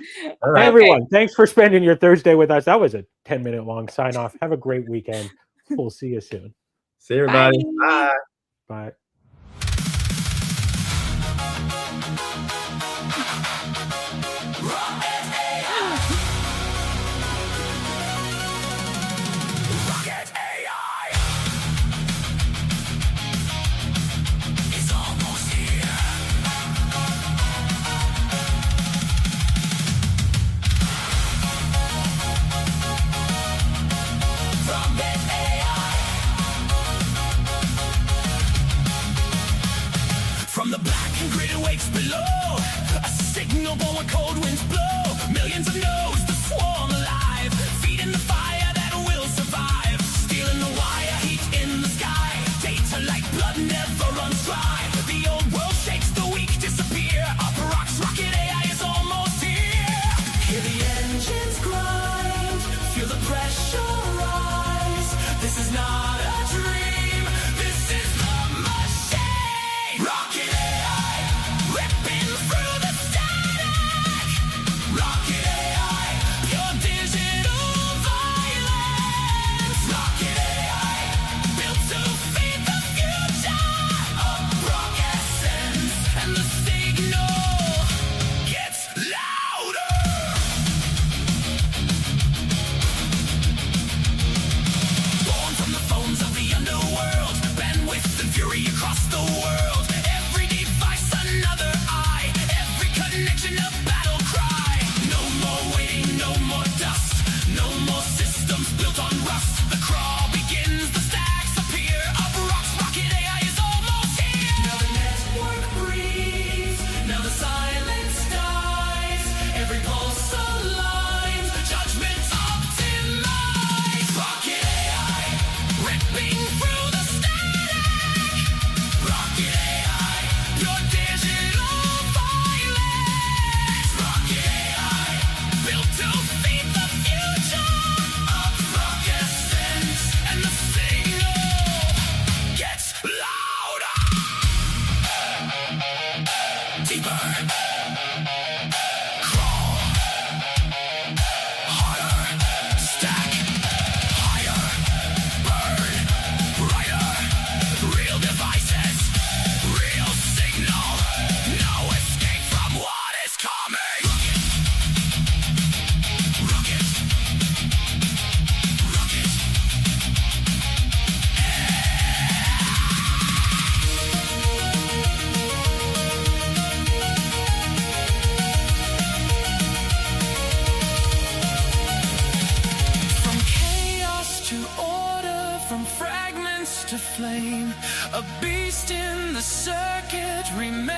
All right. Everyone, thanks for spending your Thursday with us. That was a 10-minute long sign off. Have a great weekend. We'll see you soon. See you, everybody. Bye. Bye. From the black and gray wakes below, a signal born when cold winds blow. Millions of nodes that swarm alive, feeding the fire that will survive. Stealing the wire, heat in the sky. Data like blood never runs dry. The old world shakes, the weak disappear. UpRock's rocket AI is almost here. Hear the engines grind, feel the pressure rise. This is not a dream, this is the machine. Rocket ripping through the static. Rocket AI, pure digital violence. Rocket AI, built to feed the future. UpRock essence, and the signal gets louder. Born from the phones of the underworld, bandwidth and fury across the world. Every device another eye, every connection a battle cry. No more waiting, no more dust, no more systems built on rust. The crawl begins, the stacks appear. UpRock's rocket AI is almost here. Now the network breathes, now the silence dies. Every pulse aligns, judgment's optimized. Rocket AI, ripping through the static. Rocket AI, pure digital violence. Rocket AI, built to feed the future. UpRock essence, and the signal gets louder. Deeper. Crawl. Harder. Stack. Higher. Burn. Brighter. Real devices. Real signal. No escape from what is coming. Rocket. Rocket. From chaos to order, from fragments to flame, a beast in the circuit remains.